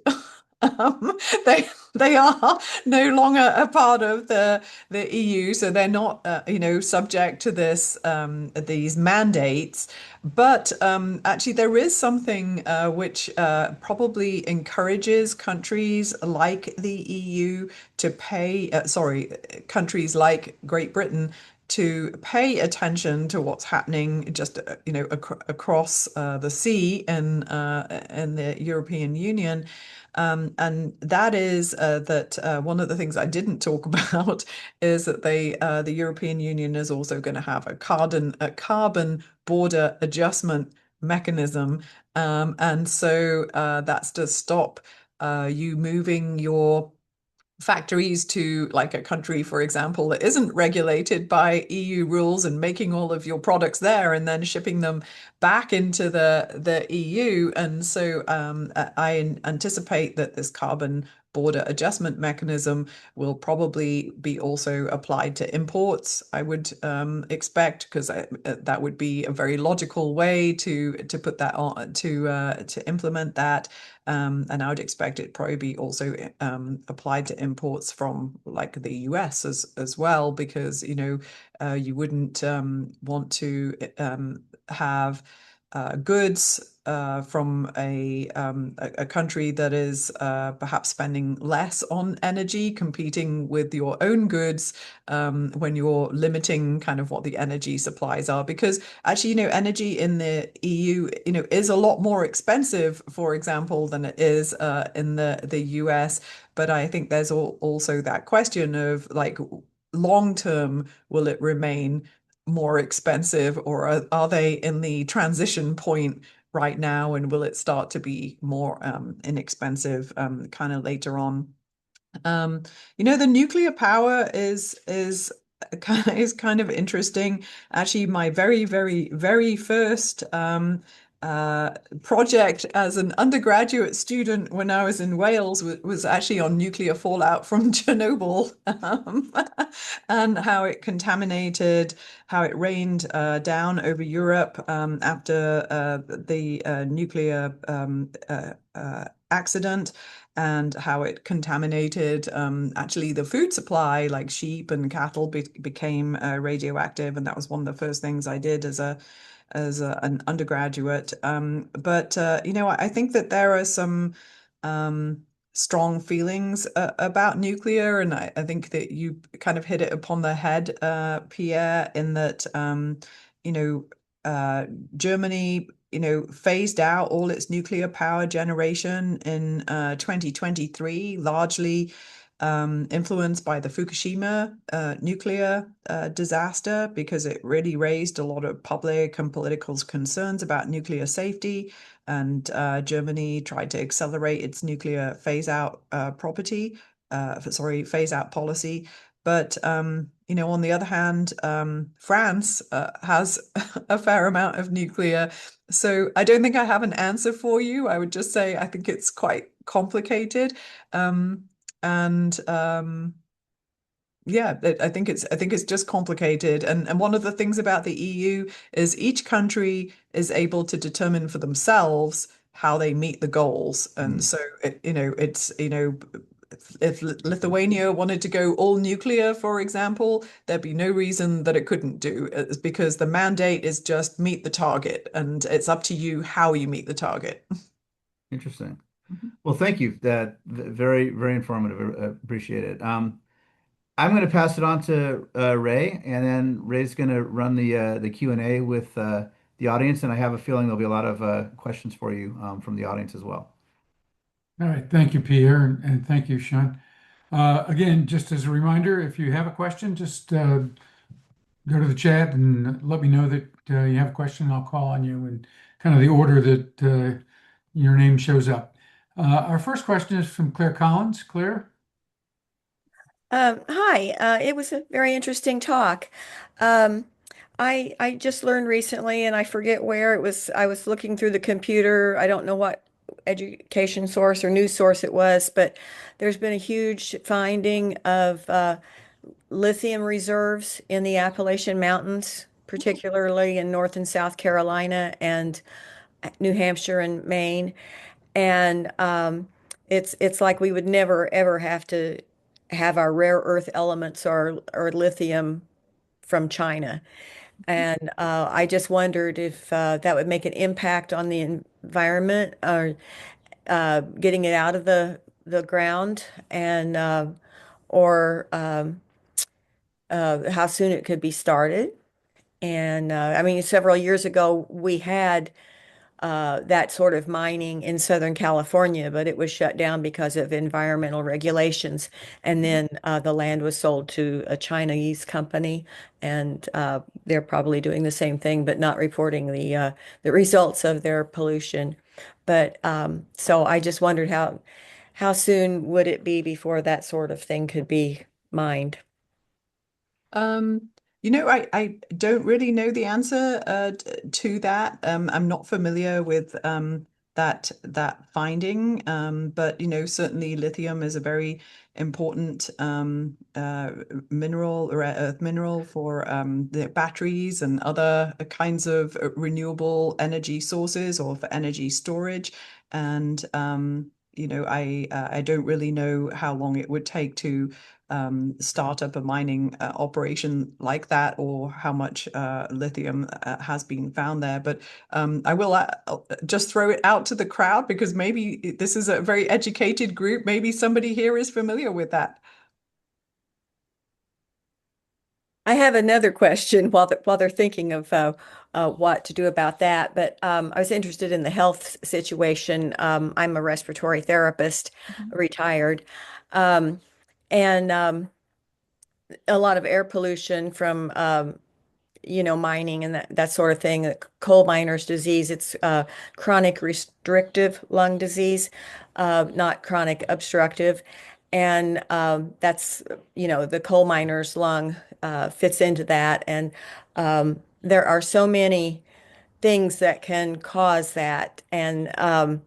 Um, they they are no longer a part of the EU, so they're not subject to these mandates. But actually, there is something which probably encourages countries like the EU to pay. Sorry, countries like Great Britain to pay attention to what's happening just across the sea in the European Union. And that is that one of the things I didn't talk about is that the European Union is also going to have a carbon border adjustment mechanism, and so that's to stop you moving your factories to like a country, for example, that isn't regulated by EU rules and making all of your products there and then shipping them back into the EU. And so I anticipate that this carbon border adjustment mechanism will probably be also applied to imports, I would expect, because that would be a very logical way to put that on to implement that. And I would expect it probably be also applied to imports from like the US as well, because you wouldn't want to have goods from a country that is perhaps spending less on energy, competing with your own goods when you're limiting kind of what the energy supplies are. Because actually, energy in the EU, is a lot more expensive, for example, than it is in the US. But I think there's also that question of like long term, will it remain more expensive, or are they in the transition point right now, and will it start to be more inexpensive kind of later on? The nuclear power is kind of interesting. Actually, my very, very, very first project as an undergraduate student when I was in Wales was actually on nuclear fallout from Chernobyl, and how it contaminated, how it rained down over Europe after the nuclear accident, and how it contaminated actually the food supply, like sheep and cattle became radioactive, and that was one of the first things I did as an undergraduate. But I think that there are some strong feelings about nuclear, and I think that you kind of hit it upon the head, Pierre, in that Germany phased out all its nuclear power generation in 2023, largely influenced by the Fukushima nuclear disaster, because it really raised a lot of public and political concerns about nuclear safety. And Germany tried to accelerate its nuclear phase out phase out policy. But on the other hand, France has a fair amount of nuclear. So I don't think I have an answer for you. I would just say I think it's quite complicated. And yeah, I think it's just complicated. And one of the things about the EU is each country is able to determine for themselves how they meet the goals. And so if Lithuania wanted to go all nuclear, for example, there'd be no reason that it couldn't do. It's because the mandate is just meet the target, and it's up to you how you meet the target. Interesting. Well, thank you. That very, very informative. Appreciate it. I'm going to pass it on to Ray, and then Ray's going to run the Q&A with the audience, and I have a feeling there'll be a lot of questions for you from the audience as well. All right, thank you, Pierre, and thank you, Sean. Again, just as a reminder, if you have a question, just go to the chat and let me know that you have a question. I'll call on you in kind of the order that your name shows up. Our first question is from Claire Collins. Claire? Hi, it was a very interesting talk. I just learned recently, and I forget where it was. I was looking through the computer. I don't know what education source or news source it was, but there's been a huge finding of lithium reserves in the Appalachian Mountains, particularly in North and South Carolina and New Hampshire and Maine. And it's like we would never ever have to have our rare earth elements or lithium from China. And I just wondered if that would make an impact on the environment, or getting it out of the ground, and or how soon it could be started. And I mean, several years ago, we had that sort of mining in Southern California, but it was shut down because of environmental regulations. And then the land was sold to a Chinese company, and they're probably doing the same thing, but not reporting the results of their pollution. But so I just wondered how soon would it be before that sort of thing could be mined? I don't really know the answer to that. I'm not familiar with that finding, but certainly lithium is a very important mineral, rare earth mineral, for the batteries and other kinds of renewable energy sources, or for energy storage. And I don't really know how long it would take to start up a mining operation like that, or how much lithium has been found there. But I will just throw it out to the crowd, because maybe this is a very educated group. Maybe somebody here is familiar with that. I have another question while they're thinking of what to do about that. But I was interested in the health situation. I'm a respiratory therapist, retired, um, and a lot of air pollution from mining and that sort of thing. Coal miners' disease. It's chronic restrictive lung disease, not chronic obstructive. And that's, the coal miner's lung fits into that. And there are so many things that can cause that. And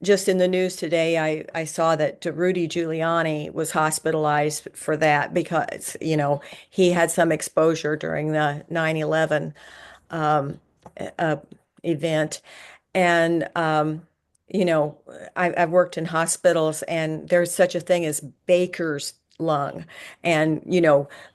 just in the news today, I saw that Rudy Giuliani was hospitalized for that because, he had some exposure during the 9/11 um, uh, event. And, you know, I've worked in hospitals, and there's such a thing as baker's lung. And,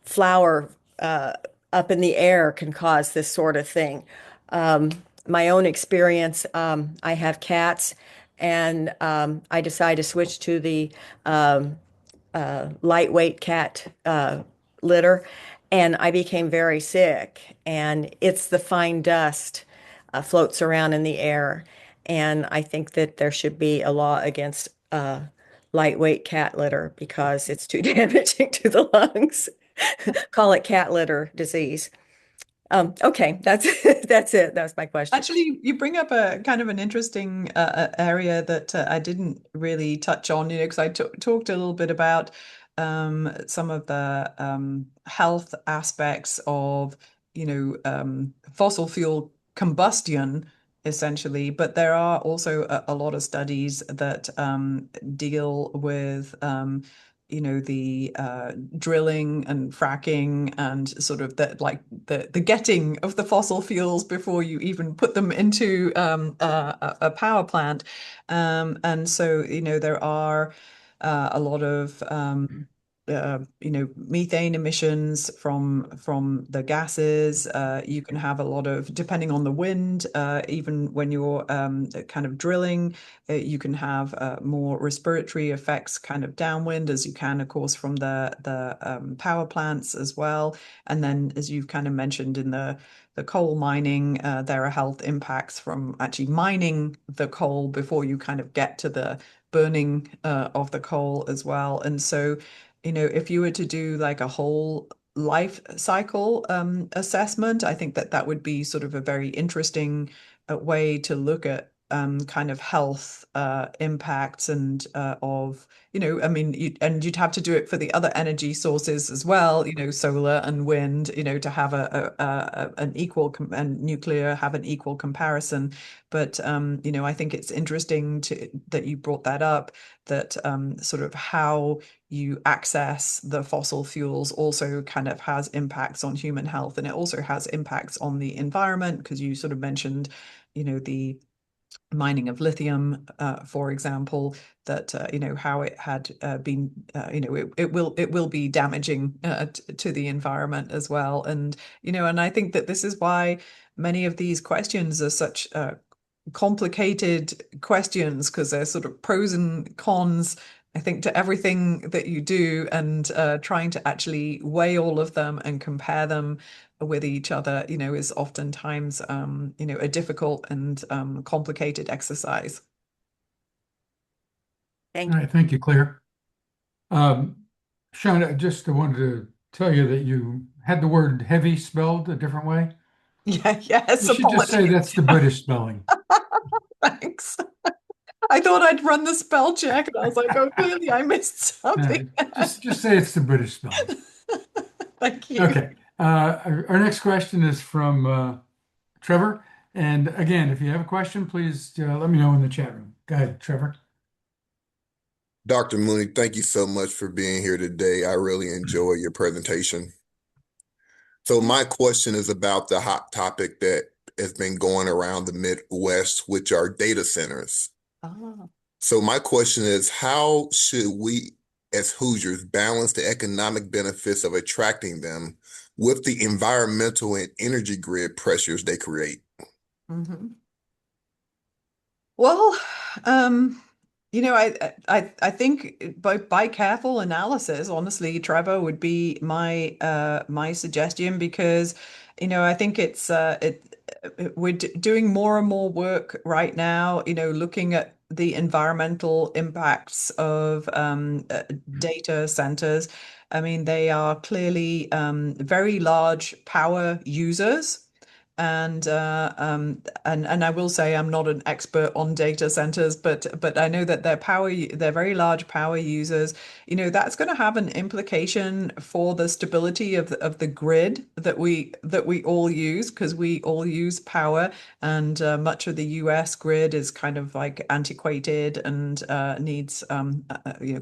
flour up in the air can cause this sort of thing. My own experience, I have cats, and I decided to switch to the lightweight cat litter, and I became very sick. And it's the fine dust floats around in the air, and I think that there should be a law against lightweight cat litter because it's too damaging to the lungs. Call it cat litter disease. Okay, that's that's it. That was my question. Actually, you bring up a kind of an interesting area that I didn't really touch on, because I talked a little bit about some of the health aspects of, fossil fuel combustion, essentially. But there are also a lot of studies that deal with the drilling and fracking, and sort of the getting of the fossil fuels before you even put them into a power plant. And so, there are a lot of methane emissions from the gases. You can have a lot of, depending on the wind, even when you're kind of drilling, you can have more respiratory effects kind of downwind, as you can, of course, from the power plants as well. And then, as you've kind of mentioned in the coal mining, there are health impacts from actually mining the coal before you kind of get to the burning of the coal as well. And so, if you were to do like a whole life cycle assessment, I think that would be sort of a very interesting way to look at kind of health impacts and of, I mean, you'd have to do it for the other energy sources as well, solar and wind, to have an equal and nuclear have an equal comparison. But I think it's interesting that you brought that up, that sort of how you access the fossil fuels also kind of has impacts on human health, and it also has impacts on the environment, because you sort of mentioned, the mining of lithium, for example, that how it had been, it will be damaging to the environment as well. And and I think that this is why many of these questions are such complicated questions, because there's sort of pros and cons, I think, to everything that you do, and trying to actually weigh all of them and compare them with each other, is oftentimes, a difficult and complicated exercise. Thank All you. right, thank you, Claire. Sean, I just wanted to tell you that you had the word heavy spelled a different way. Yes, You should just say apologies. that's the British spelling. Thanks. I thought I'd run the spell check, and I was like, oh, clearly I missed No, something. just say it's the British spelling. Thank you. Okay. Our next question is from Trevor. And again, if you have a question, please let me know in the chat room. Go ahead, Trevor. Dr. Mooney, thank you so much for being here today. I really enjoyed your presentation. So my question is about the hot topic that has been going around the Midwest, which are data centers. Ah. So my question is, how should we as Hoosiers balance the economic benefits of attracting them with the environmental and energy grid pressures they create? Mhm. Well, I think by careful analysis, honestly, Trevor, would be my suggestion, because I think we're doing more and more work right now, looking at the environmental impacts of data centers. I mean, they are clearly very large power users. And I will say I'm not an expert on data centers, but I know that they're very large power users. That's going to have an implication for the stability of the grid that we all use, because we all use power, and much of the US grid is kind of like antiquated and needs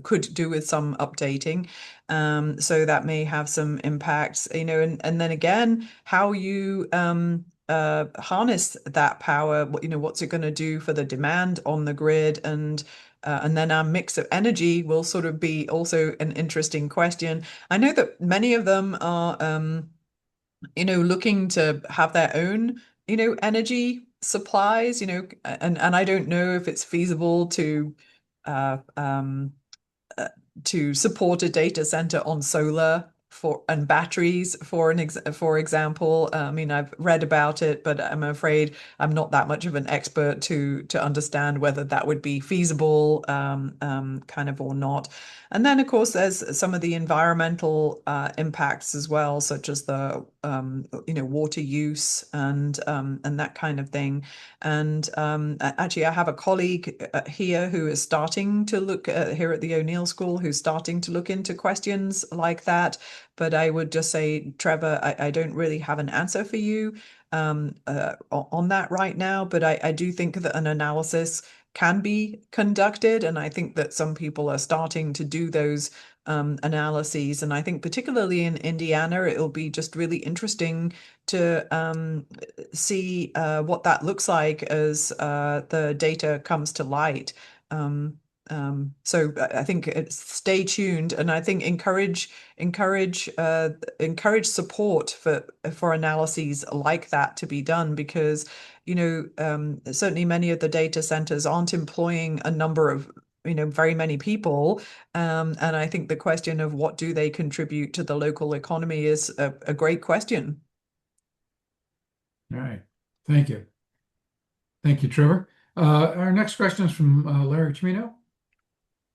could do with some updating. So that may have some impacts, and then again, how you harness that power, what's it going to do for the demand on the grid, and then our mix of energy will sort of be also an interesting question. I know that many of them are, looking to have their own, energy supplies, and I don't know if it's feasible uh, um, to support a data center on solar and batteries for example. I mean, I've read about it, but I'm afraid I'm not that much of an expert to understand whether that would be feasible, kind of, or not. And then, of course, there's some of the environmental impacts as well, such as the water use and that kind of thing. And actually, I have a colleague here who is starting to look here at the O'Neill School, who's starting to look into questions like that. But I would just say, Trevor, I don't really have an answer for you on that right now. But I do think that an analysis can be conducted, and I think that some people are starting to do those analyses. And I think particularly in Indiana, it'll be just really interesting to see what that looks like as the data comes to light. So I think stay tuned, and I think encourage support for analyses like that to be done, because certainly many of the data centers aren't employing a number of very many people, and I think the question of what do they contribute to the local economy is a great question. All right. Thank you. Thank you, Trevor. Our next question is from Larry Chimino.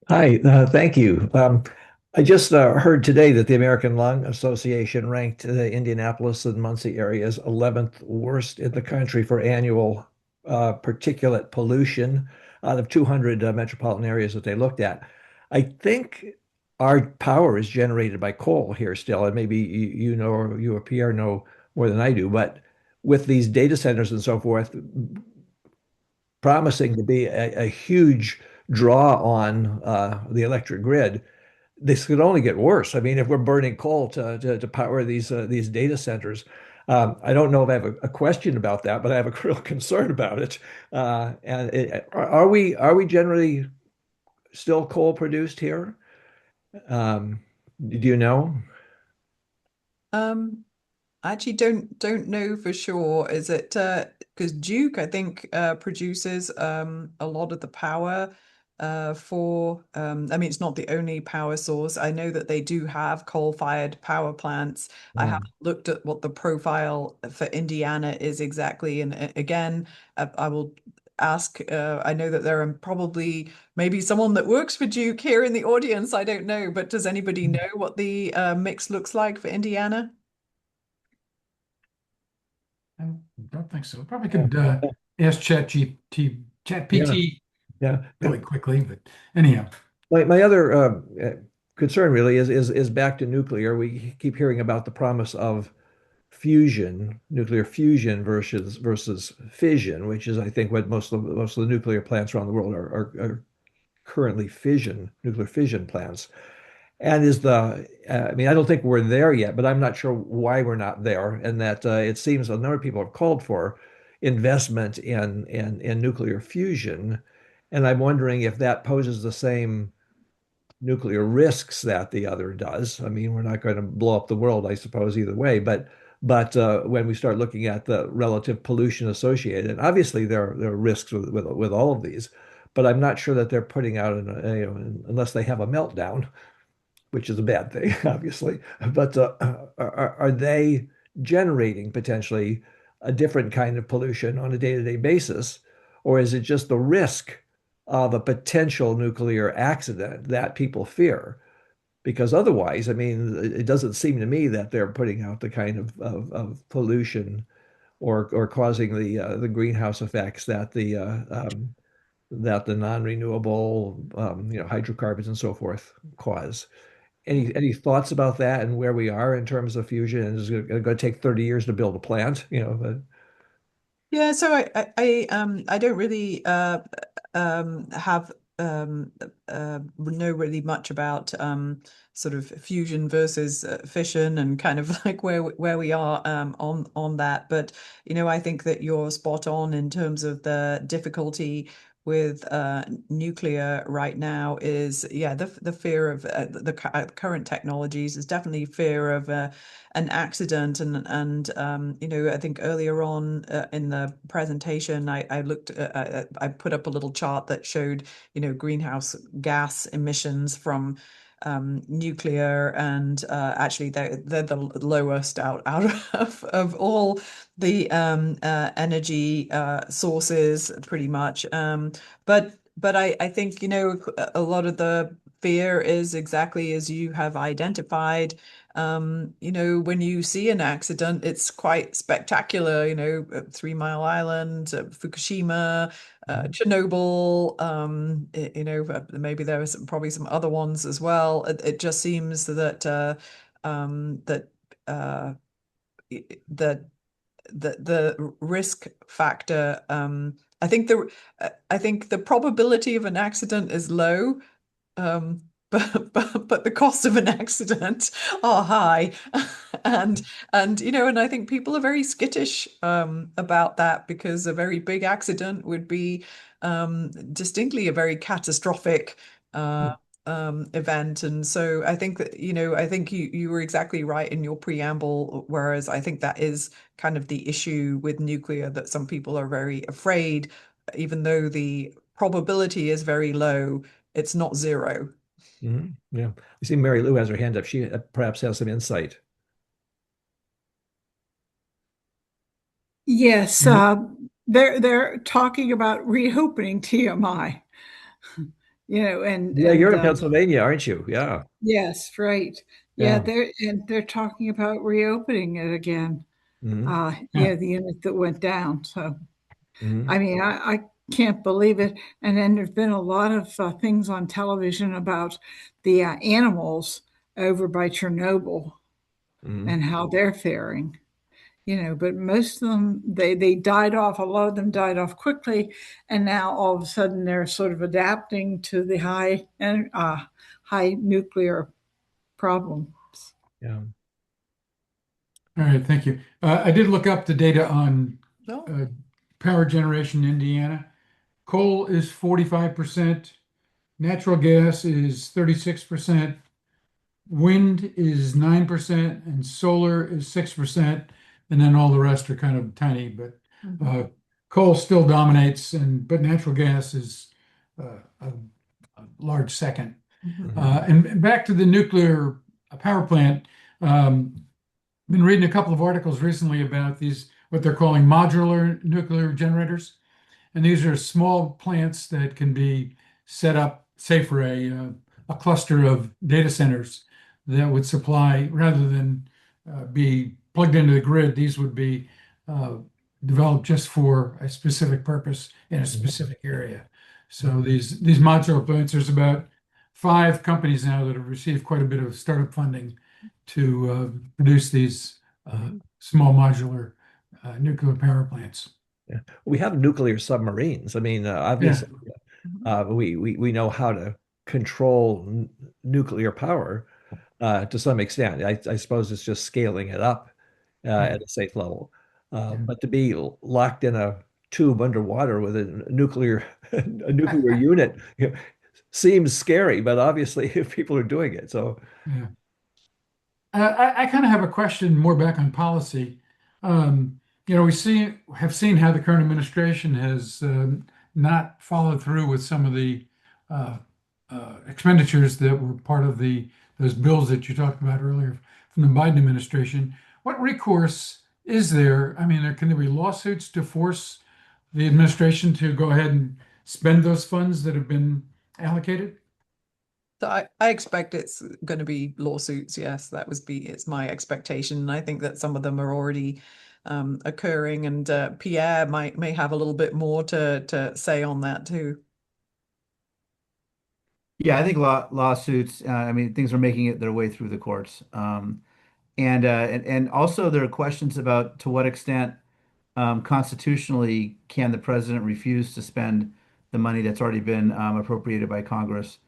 Hi, thank you. I just heard today that the American Lung Association ranked the Indianapolis and Muncie areas 11th worst in the country for annual particulate pollution out of 200 metropolitan areas that they looked at. I think our power is generated by coal here still, and maybe you know, or you or Pierre know more than I do, but with these data centers and so forth, promising to be a huge draw on the electric grid, this could only get worse. I mean, if we're burning coal to power these data centers, I don't know if I have a question about that, but I have a real concern about it. Are we generally still coal produced here? Do you know? Um, I actually don't know for sure. Is it because Duke, I think, produces a lot of the power for I mean, it's not the only power source. I know that they do have coal-fired power plants. I Oh, haven't looked at what the profile for Indiana is exactly. And again, I will ask. I know that there are probably maybe someone that works for Duke here in the audience. I don't know, but does anybody know what the mix looks like for Indiana? I don't think so. Probably could ask Chat yeah, PT yeah. really quickly, but anyhow. My other concern really is back to nuclear. We keep hearing about the promise of fusion, nuclear fusion versus fission, which is, I think, what most of the nuclear plants around the world are currently nuclear fission plants. And I mean, I don't think we're there yet, but I'm not sure why we're not there. And that it seems a number of people have called for investment in nuclear fusion. And I'm wondering if that poses the same nuclear risks that the other does. I mean, we're not going to blow up the world, I suppose, either way. But when we start looking at the relative pollution associated, and obviously there are risks with all of these, but I'm not sure that they're putting out unless they have a meltdown, which is a bad thing, obviously. But are they generating potentially a different kind of pollution on a day-to-day basis, or is it just the risk of a potential nuclear accident that people fear? Because otherwise, I mean, it doesn't seem to me that they're putting out the kind of pollution or causing the greenhouse effects that the non-renewable hydrocarbons and so forth cause. Any thoughts about that and where we are in terms of fusion? And is it going to take 30 years to build a plant? Yeah, so I don't really have know really much about sort of fusion versus fission and kind of like where we are on that. But I think that you're spot on in terms of the difficulty with nuclear right now is the fear of the current technologies is definitely fear of an accident and I think earlier on in the presentation I looked I put up a little chart that showed greenhouse gas emissions from nuclear, and actually they're the lowest out of all the energy sources pretty much. But I think a lot of the fear is exactly as you have identified. When you see an accident, it's quite spectacular, 3 Mile Island, Fukushima, Chernobyl, maybe there was probably some other ones as well. It just seems that that the the risk factor. I think the probability of an accident is low, um, but the cost of an accident are high, and and I think people are very skittish about that because a very big accident would be distinctly a very catastrophic event. And so I think that I think you were exactly right in your preamble, whereas I think that is kind of the issue with nuclear, that some people are very afraid, even though the probability is very low, it's not zero. Yeah. I see Mary Lou has her hand up. She perhaps has some insight. Yes, they're talking about reopening TMI, and Yeah, you're in Pennsylvania, aren't you? Yeah. yes, right. Yeah, they're talking about reopening it again. Yeah. The unit that went down. So, Mhm. I mean, I can't believe it. And then there's been a lot of things on television about the animals over by Chernobyl Mhm. and how they're faring. But most of them, they died off. A lot of them died off quickly, and now all of a sudden they're sort of adapting to the high nuclear problems. Yeah. All right, thank you. I did look up the data on No. power generation in Indiana. Coal is 45%, natural gas is 36%, wind is 9%, and solar is 6%, and then all the rest are kind of tiny, but coal still dominates, but natural gas is a large second. And back to the nuclear power plant. Been reading a couple of articles recently about these, what they're calling modular nuclear generators. And these are small plants that can be set up, say, for a cluster of data centers that would supply, rather than be plugged into the grid, these would be developed just for a specific purpose in a specific area. So these modular plants, there's about 5 companies now that have received quite a bit of startup funding to produce these small modular nuclear power plants. Yeah. We have nuclear submarines. I mean, obviously, we know how to control nuclear power to some extent. I suppose it's just scaling it up at a safe level. But to be locked in a tube underwater with a nuclear unit, seems scary, but obviously people are doing it. So Yeah. I kind of have a question more back on policy. Have seen how the current administration has not followed through with some of the uh, expenditures that were part of those bills that you talked about earlier from the Biden administration. What recourse is there? I mean, can there be lawsuits to force the administration to go ahead and spend those funds that have been allocated? So I expect it's going to be lawsuits. Yes, it's my expectation. And I think that some of them are already occurring, and Pierre may have a little bit more to say on that too. Yeah, I think lawsuits. I mean, things are making it their way through the courts, and also there are questions about to what extent constitutionally can the president refuse to spend the money that's already been appropriated by Congress.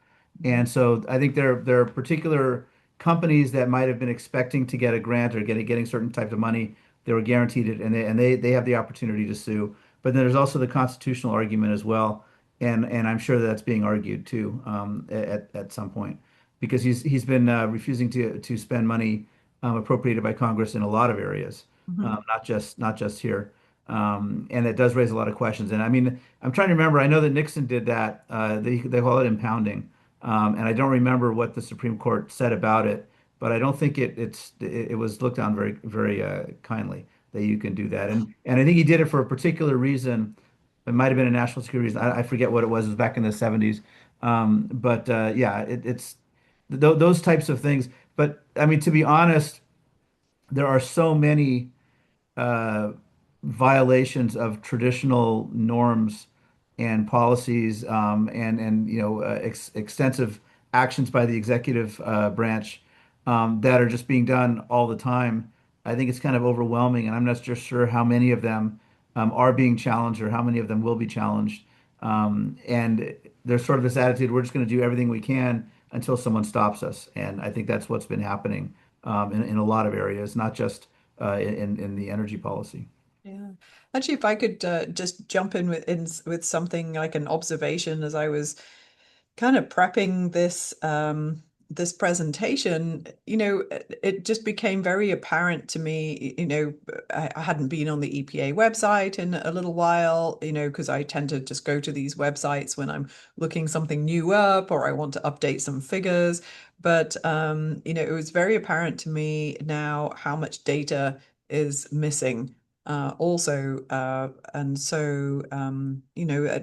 And so I think there are particular companies that might have been expecting to get a grant or getting certain types of money. They were guaranteed it, and they have the opportunity to sue. But then there's also the constitutional argument as well, and I'm sure that's being argued too at some point because he's been refusing to spend money appropriated by Congress in a lot of areas, Mhm. not just here. And it does raise a lot of questions. And I mean, I'm trying to remember. I know that Nixon did that. They call it impounding. And I don't remember what the Supreme Court said about it, but I don't think it was looked on very kindly that you can do that. And I think he did it for a particular reason. It might have been a national security reason. I forget what it was. It was back in the 70s. But yeah, it's those types of things. But I mean, to be honest, there are so many uh, violations of traditional norms and policies, and extensive actions by the executive branch that are just being done all the time. I think it's kind of overwhelming, and I'm not just sure how many of them are being challenged or how many of them will be challenged. And there's sort of this attitude, we're just going to do everything we can until someone stops us. And I think that's what's been happening in a lot of areas, not just in the energy policy. Yeah. Actually, if I could just jump with something like an observation as I was kind of prepping this presentation, it just became very apparent to me, I hadn't been on the EPA website in a little while, because I tend to just go to these websites when I'm looking something new up or I want to update some figures. But it was very apparent to me now how much data is missing. And so, I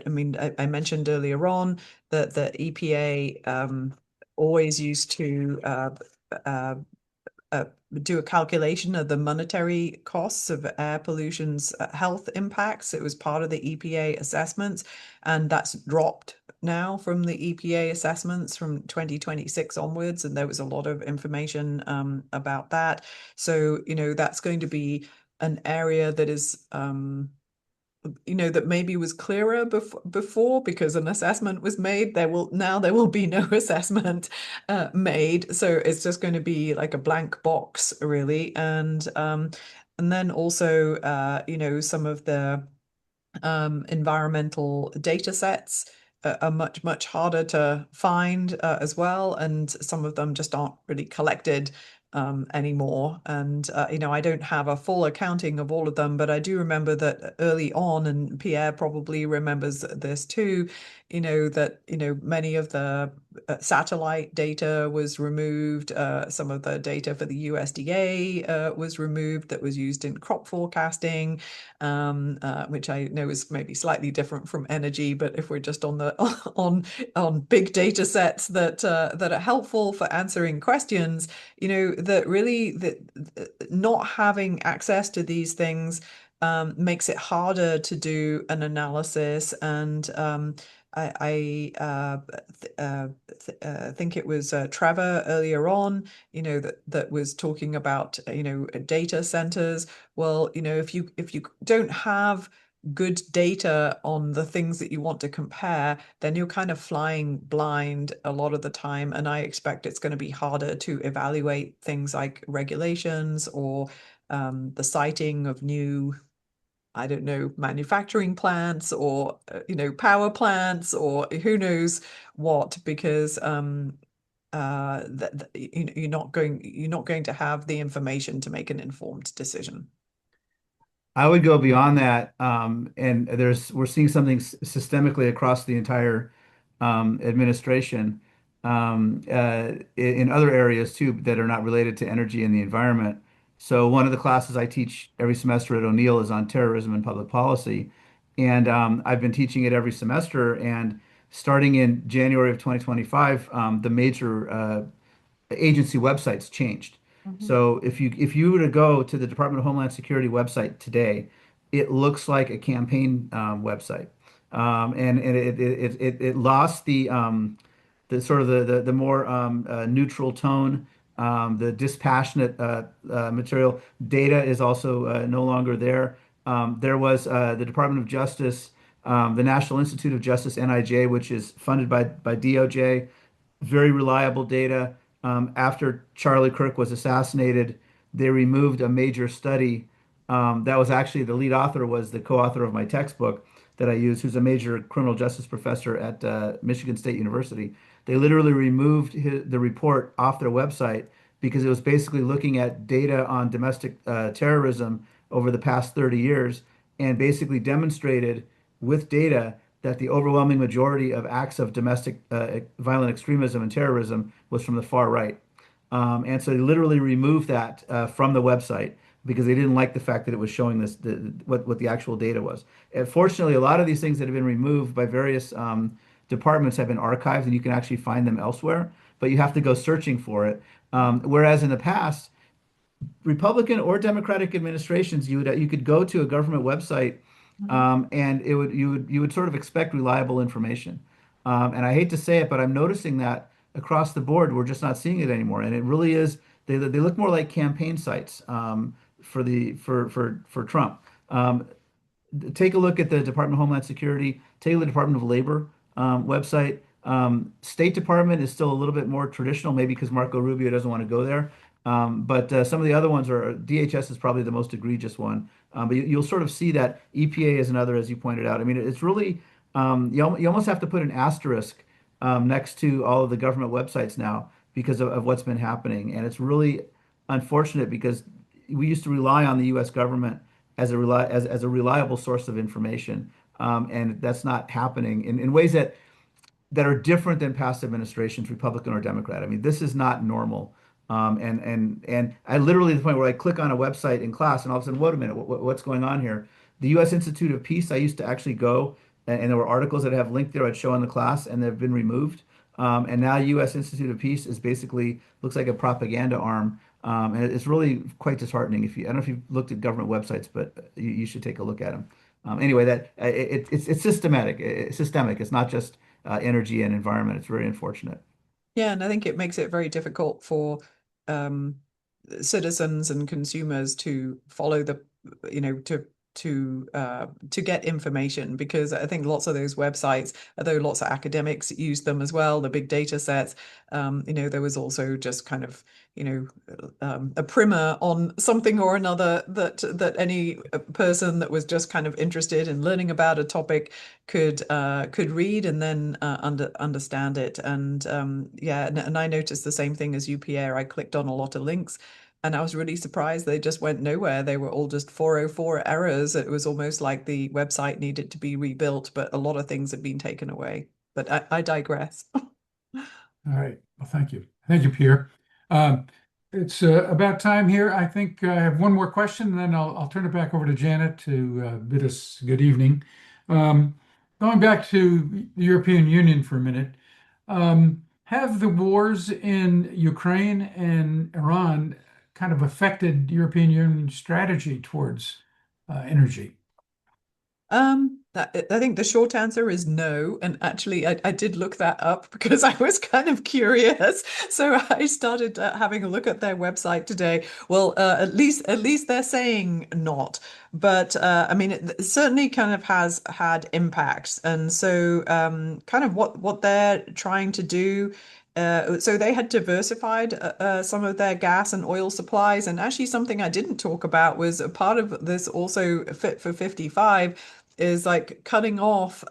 mean, I mentioned earlier on that the EPA always used to uh, uh, do a calculation of the monetary costs of air pollution's health impacts. It was part of the EPA assessments, and that's dropped now from the EPA assessments from 2026 onwards. And there was a lot of information about that. So, that's going to be an area that is that maybe was clearer before because an assessment was made. There will be no assessment made, so it's just going to be like a blank box really. And then also some of the environmental data sets are much harder to find as well, and some of them just aren't really collected anymore. And I don't have a full accounting of all of them, but I do remember that early on, and Pierre probably remembers this too, that many of the satellite data was removed. Some of the data for the USDA was removed that was used in crop forecasting, which I know is maybe slightly different from energy. But if we're just on the on big data sets that are helpful for answering questions, that really that not having access to these things makes it harder to do an analysis. And I think it was Trevor earlier on, that was talking about data centers. Well, if you don't have good data on the things that you want to compare, then you're kind of flying blind a lot of the time. And I expect it's going to be harder to evaluate things like regulations or the citing of new I don't know, manufacturing plants or power plants or who knows what, because you're not going to have the information to make an informed decision. I would go beyond that, and we're seeing something systemically across the entire administration, in other areas too that are not related to energy and the environment. So one of the classes I teach every semester at O'Neill is on terrorism and public policy, and I've been teaching it every semester. And starting in January of 2025, the major agency websites changed. Mhm. So if you were to go to the Department of Homeland Security website today, it looks like a campaign website, and it lost the sort of the more neutral tone, the dispassionate material. Data is also no longer there. There was the Department of Justice, the National Institute of Justice (NIJ), which is funded by DOJ, very reliable data. After Charlie Kirk was assassinated, they removed a major study. That was actually the lead author was the co-author of my textbook that I use, who's a major criminal justice professor at Michigan State University. They literally removed the report off their website because it was basically looking at data on domestic terrorism over the past 30 years and basically demonstrated with data that the overwhelming majority of acts of domestic violent extremism and terrorism was from the far right. And so they literally removed that from the website because they didn't like the fact that it was showing what the actual data was. And fortunately, a lot of these things that have been removed by various departments have been archived, and you can actually find them elsewhere, but you have to go searching for it. Whereas in the past, Republican or Democratic administrations, you could go to a government website, and you would sort of expect reliable information. And I hate to say it, but I'm noticing that across the board, we're just not seeing it anymore. And it really is they look more like campaign sites for Trump. Take a look at the Department of Homeland Security, take a look at the Department of Labor website. State Department is still a little bit more traditional, maybe because Marco Rubio doesn't want to go there. But some of the other ones are DHS is probably the most egregious one. But you'll sort of see that EPA is another, as you pointed out. I mean, it's really you almost have to put an asterisk next to all of the government websites now because of what's been happening, and it's really unfortunate because we used to rely on the U.S. government as a reliable source of information, and that's not happening in ways that are different than past administrations, Republican or Democrat. I mean, this is not normal. And I literally, to the point where I click on a website in class and all of a sudden, wait a minute, what's going on here? The U.S. Institute of Peace, I used to actually go, and there were articles that have linked there I'd show in the class, and they've been removed. And now U.S. Institute of Peace is basically looks like a propaganda arm. And it's really quite disheartening. I don't know if you've looked at government websites, but you should take a look at them. Anyway, it's systematic. It's systemic. It's not just energy and environment. It's very unfortunate. Yeah, and I think it makes it very difficult for um, citizens and consumers to follow to get information, because I think lots of those websites, although lots of academics use them as well, the big data sets, there was also just kind of a primer on something or another that any person that was just kind of interested in learning about a topic could read and then understand it. And yeah, and I noticed the same thing as you, Pierre. I clicked on a lot of links and I was really surprised they just went nowhere. They were all just 404 errors. It was almost like the website needed to be rebuilt, but a lot of things had been taken away. But I digress. All right. Well, thank you. Thank you, Pierre. It's about time here. I think I have one more question, and then I'll turn it back over to Janet to bid us good evening. Going back to the European Union for a minute, have the wars in Ukraine and Iran kind of affected European Union strategy towards energy? I think the short answer is no. And actually, I did look that up because I was kind of curious. So I started having a look at their website today. Well, at least they're saying not. But I mean, it certainly kind of has had impacts. And so kind of what they're trying to do so they had diversified some of their gas and oil supplies. And actually, something I didn't talk about was a part of this also Fit for 55 is like cutting off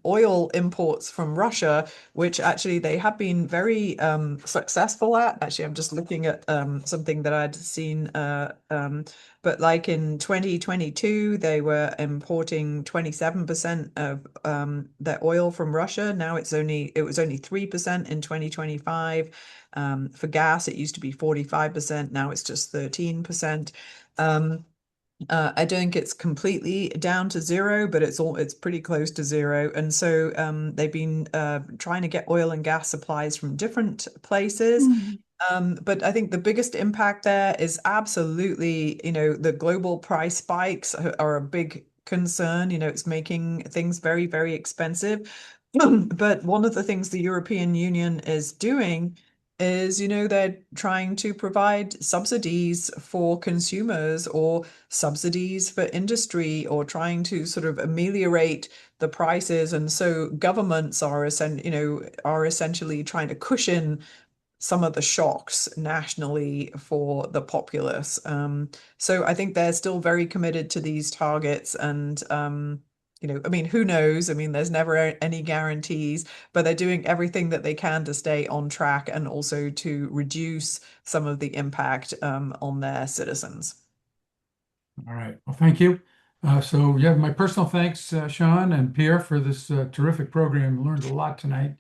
oil imports from Russia, which actually they have been very successful at. Actually, I'm just looking at something that I'd seen, but like in 2022, they were importing 27% of their oil from Russia. Now it was only 3% in 2025. For gas, it used to be 45%. Now it's just 13%. I don't think it's completely down to zero, but it's pretty close to zero. And so they've been trying to get oil and gas supplies from different places. But I think the biggest impact there is absolutely, the global price spikes are a big concern. It's making things very, very expensive. But one of the things the European Union is doing is, they're trying to provide subsidies for consumers or subsidies for industry or trying to sort of ameliorate the prices. And so governments are essentially trying to cushion some of the shocks nationally for the populace. So I think they're still very committed to these targets. And, I mean, who knows? I mean, there's never any guarantees, but they're doing everything that they can to stay on track and also to reduce some of the impact on their citizens. All right. Well, thank you. So you have my personal thanks, Sean and Pierre, for this terrific program. We learned a lot tonight.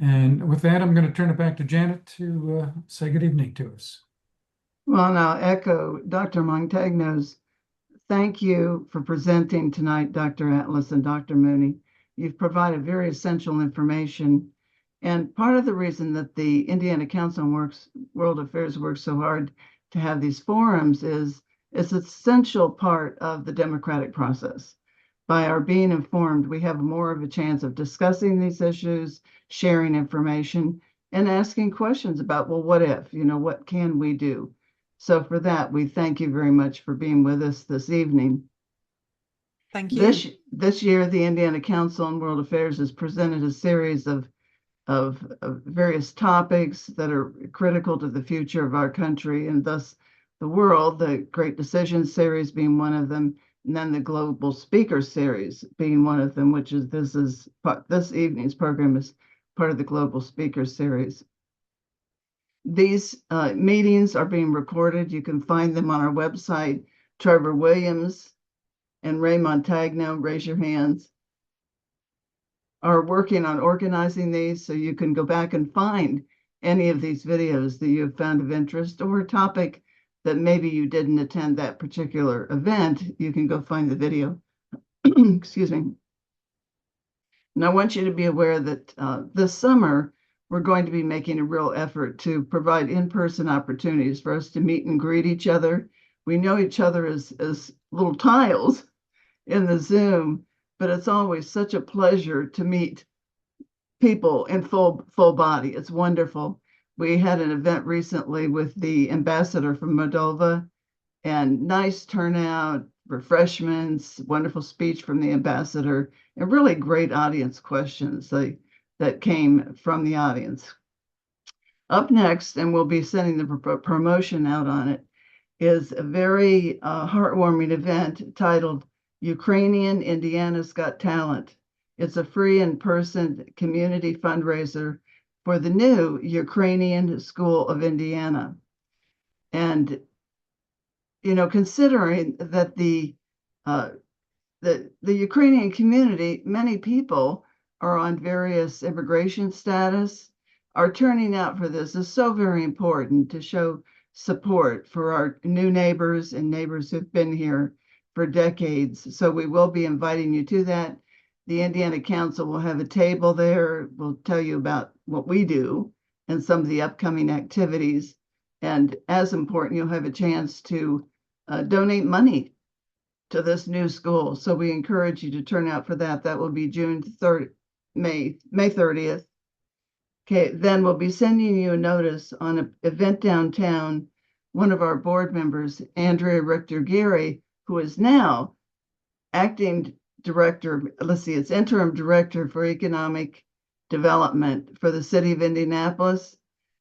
And with that, I'm going to turn it back to Janet to say good evening to us. Well, and I'll echo Dr. Montagno's thank you for presenting tonight, Dr. Atlas and Dr. Mooney. You've provided very essential information. And part of the reason that the Indiana Council on World Affairs works so hard to have these forums is it's an essential part of the democratic process. By our being informed, we have more of a chance of discussing these issues, sharing information, and asking questions about, well, what if, what can we do? So for that, we thank you very much for being with us this evening. Thank you. This year, the Indiana Council on World Affairs has presented a series of various topics that are critical to the future of our country and thus the world, the Great Decisions series being one of them, and then the Global Speaker Series being one of them, this evening's program is part of the Global Speaker Series. These meetings are being recorded. You can find them on our website. Trevor Williams and Ray Montagno, raise your hands, are working on organizing these so you can go back and find any of these videos that you have found of interest or a topic that maybe you didn't attend that particular event. You can go find the video. Excuse me. And I want you to be aware that this summer, we're going to be making a real effort to provide in-person opportunities for us to meet and greet each other. We know each other as little tiles in the Zoom, but it's always such a pleasure to meet people in full body. It's wonderful. We had an event recently with the ambassador from Moldova, and nice turnout, refreshments, wonderful speech from the ambassador, and really great audience questions that came from the audience. Up next, and we'll be sending the promotion out on it, is a very heartwarming event titled Ukrainian Indiana's Got Talent. It's a free in-person community fundraiser for the new Ukrainian School of Indiana. And, considering that the Ukrainian community, many people are on various immigration status, are turning out for this is so very important to show support for our new neighbors and neighbors who've been here for decades. So we will be inviting you to that. The Indiana Council will have a table there. We'll tell you about what we do and some of the upcoming activities. And as important, you'll have a chance to donate money to this new school. So we encourage you to turn out for that. That will be May 30th. Okay, then we'll be sending you a notice on an event downtown. One of our board members, Andrea Richter-Geary, who is now acting director, it's interim director for economic development for the city of Indianapolis.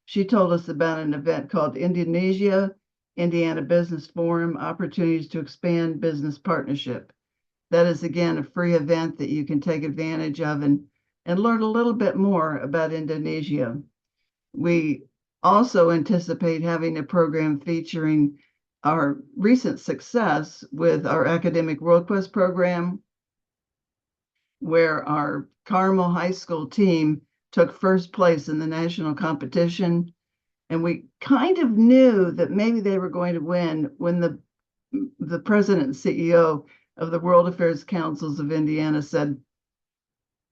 She told us about an event called Indonesia, Indiana Business Forum, Opportunities to Expand Business Partnership. That is, again, a free event that you can take advantage of and learn a little bit more about Indonesia. We also anticipate having a program featuring our recent success with our Academic World Quest program, where our Carmel High School team took first place in the national competition. And we kind of knew that maybe they were going to win when the president and CEO of the World Affairs Councils of Indiana said,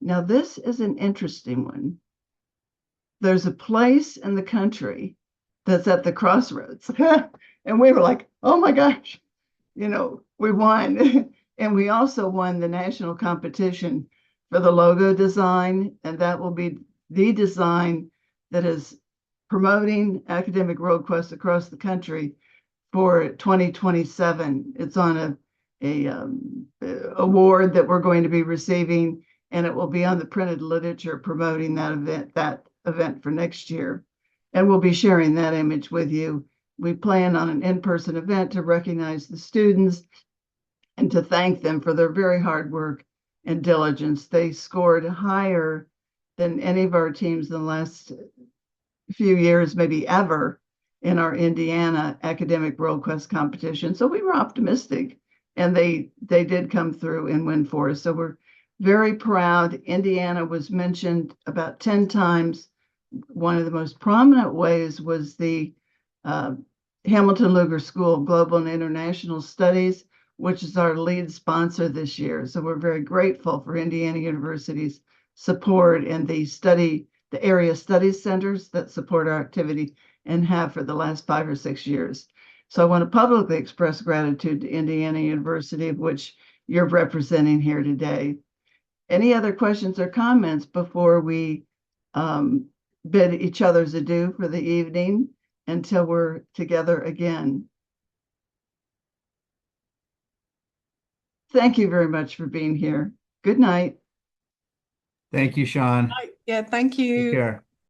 "Now this is an interesting one. There's a place in the country that's at the crossroads." And we were like, "Oh my gosh, we won." And we also won the national competition for the logo design. And that will be the design that is promoting Academic World Quest across the country for 2027. It's on a award that we're going to be receiving, and it will be on the printed literature promoting that event for next year. And we'll be sharing that image with you. We plan on an in-person event to recognize the students and to thank them for their very hard work and diligence. They scored higher than any of our teams in the last few years, maybe ever, in our Indiana Academic World Quest competition. So we were optimistic, and they did come through and win for us. So we're very proud. Indiana was mentioned about 10 times. One of the most prominent ways was the Hamilton Luger School of Global and International Studies, which is our lead sponsor this year. So we're very grateful for Indiana University's support and the area studies centers that support our activity and have for the last 5 or 6 years. So I want to publicly express gratitude to Indiana University, of which you're representing here today. Any other questions or comments before we bid each other's adieu for the evening until we're together again? Thank you very much for being here. Good night. Thank you, Sean. Yeah, thank Take you. care.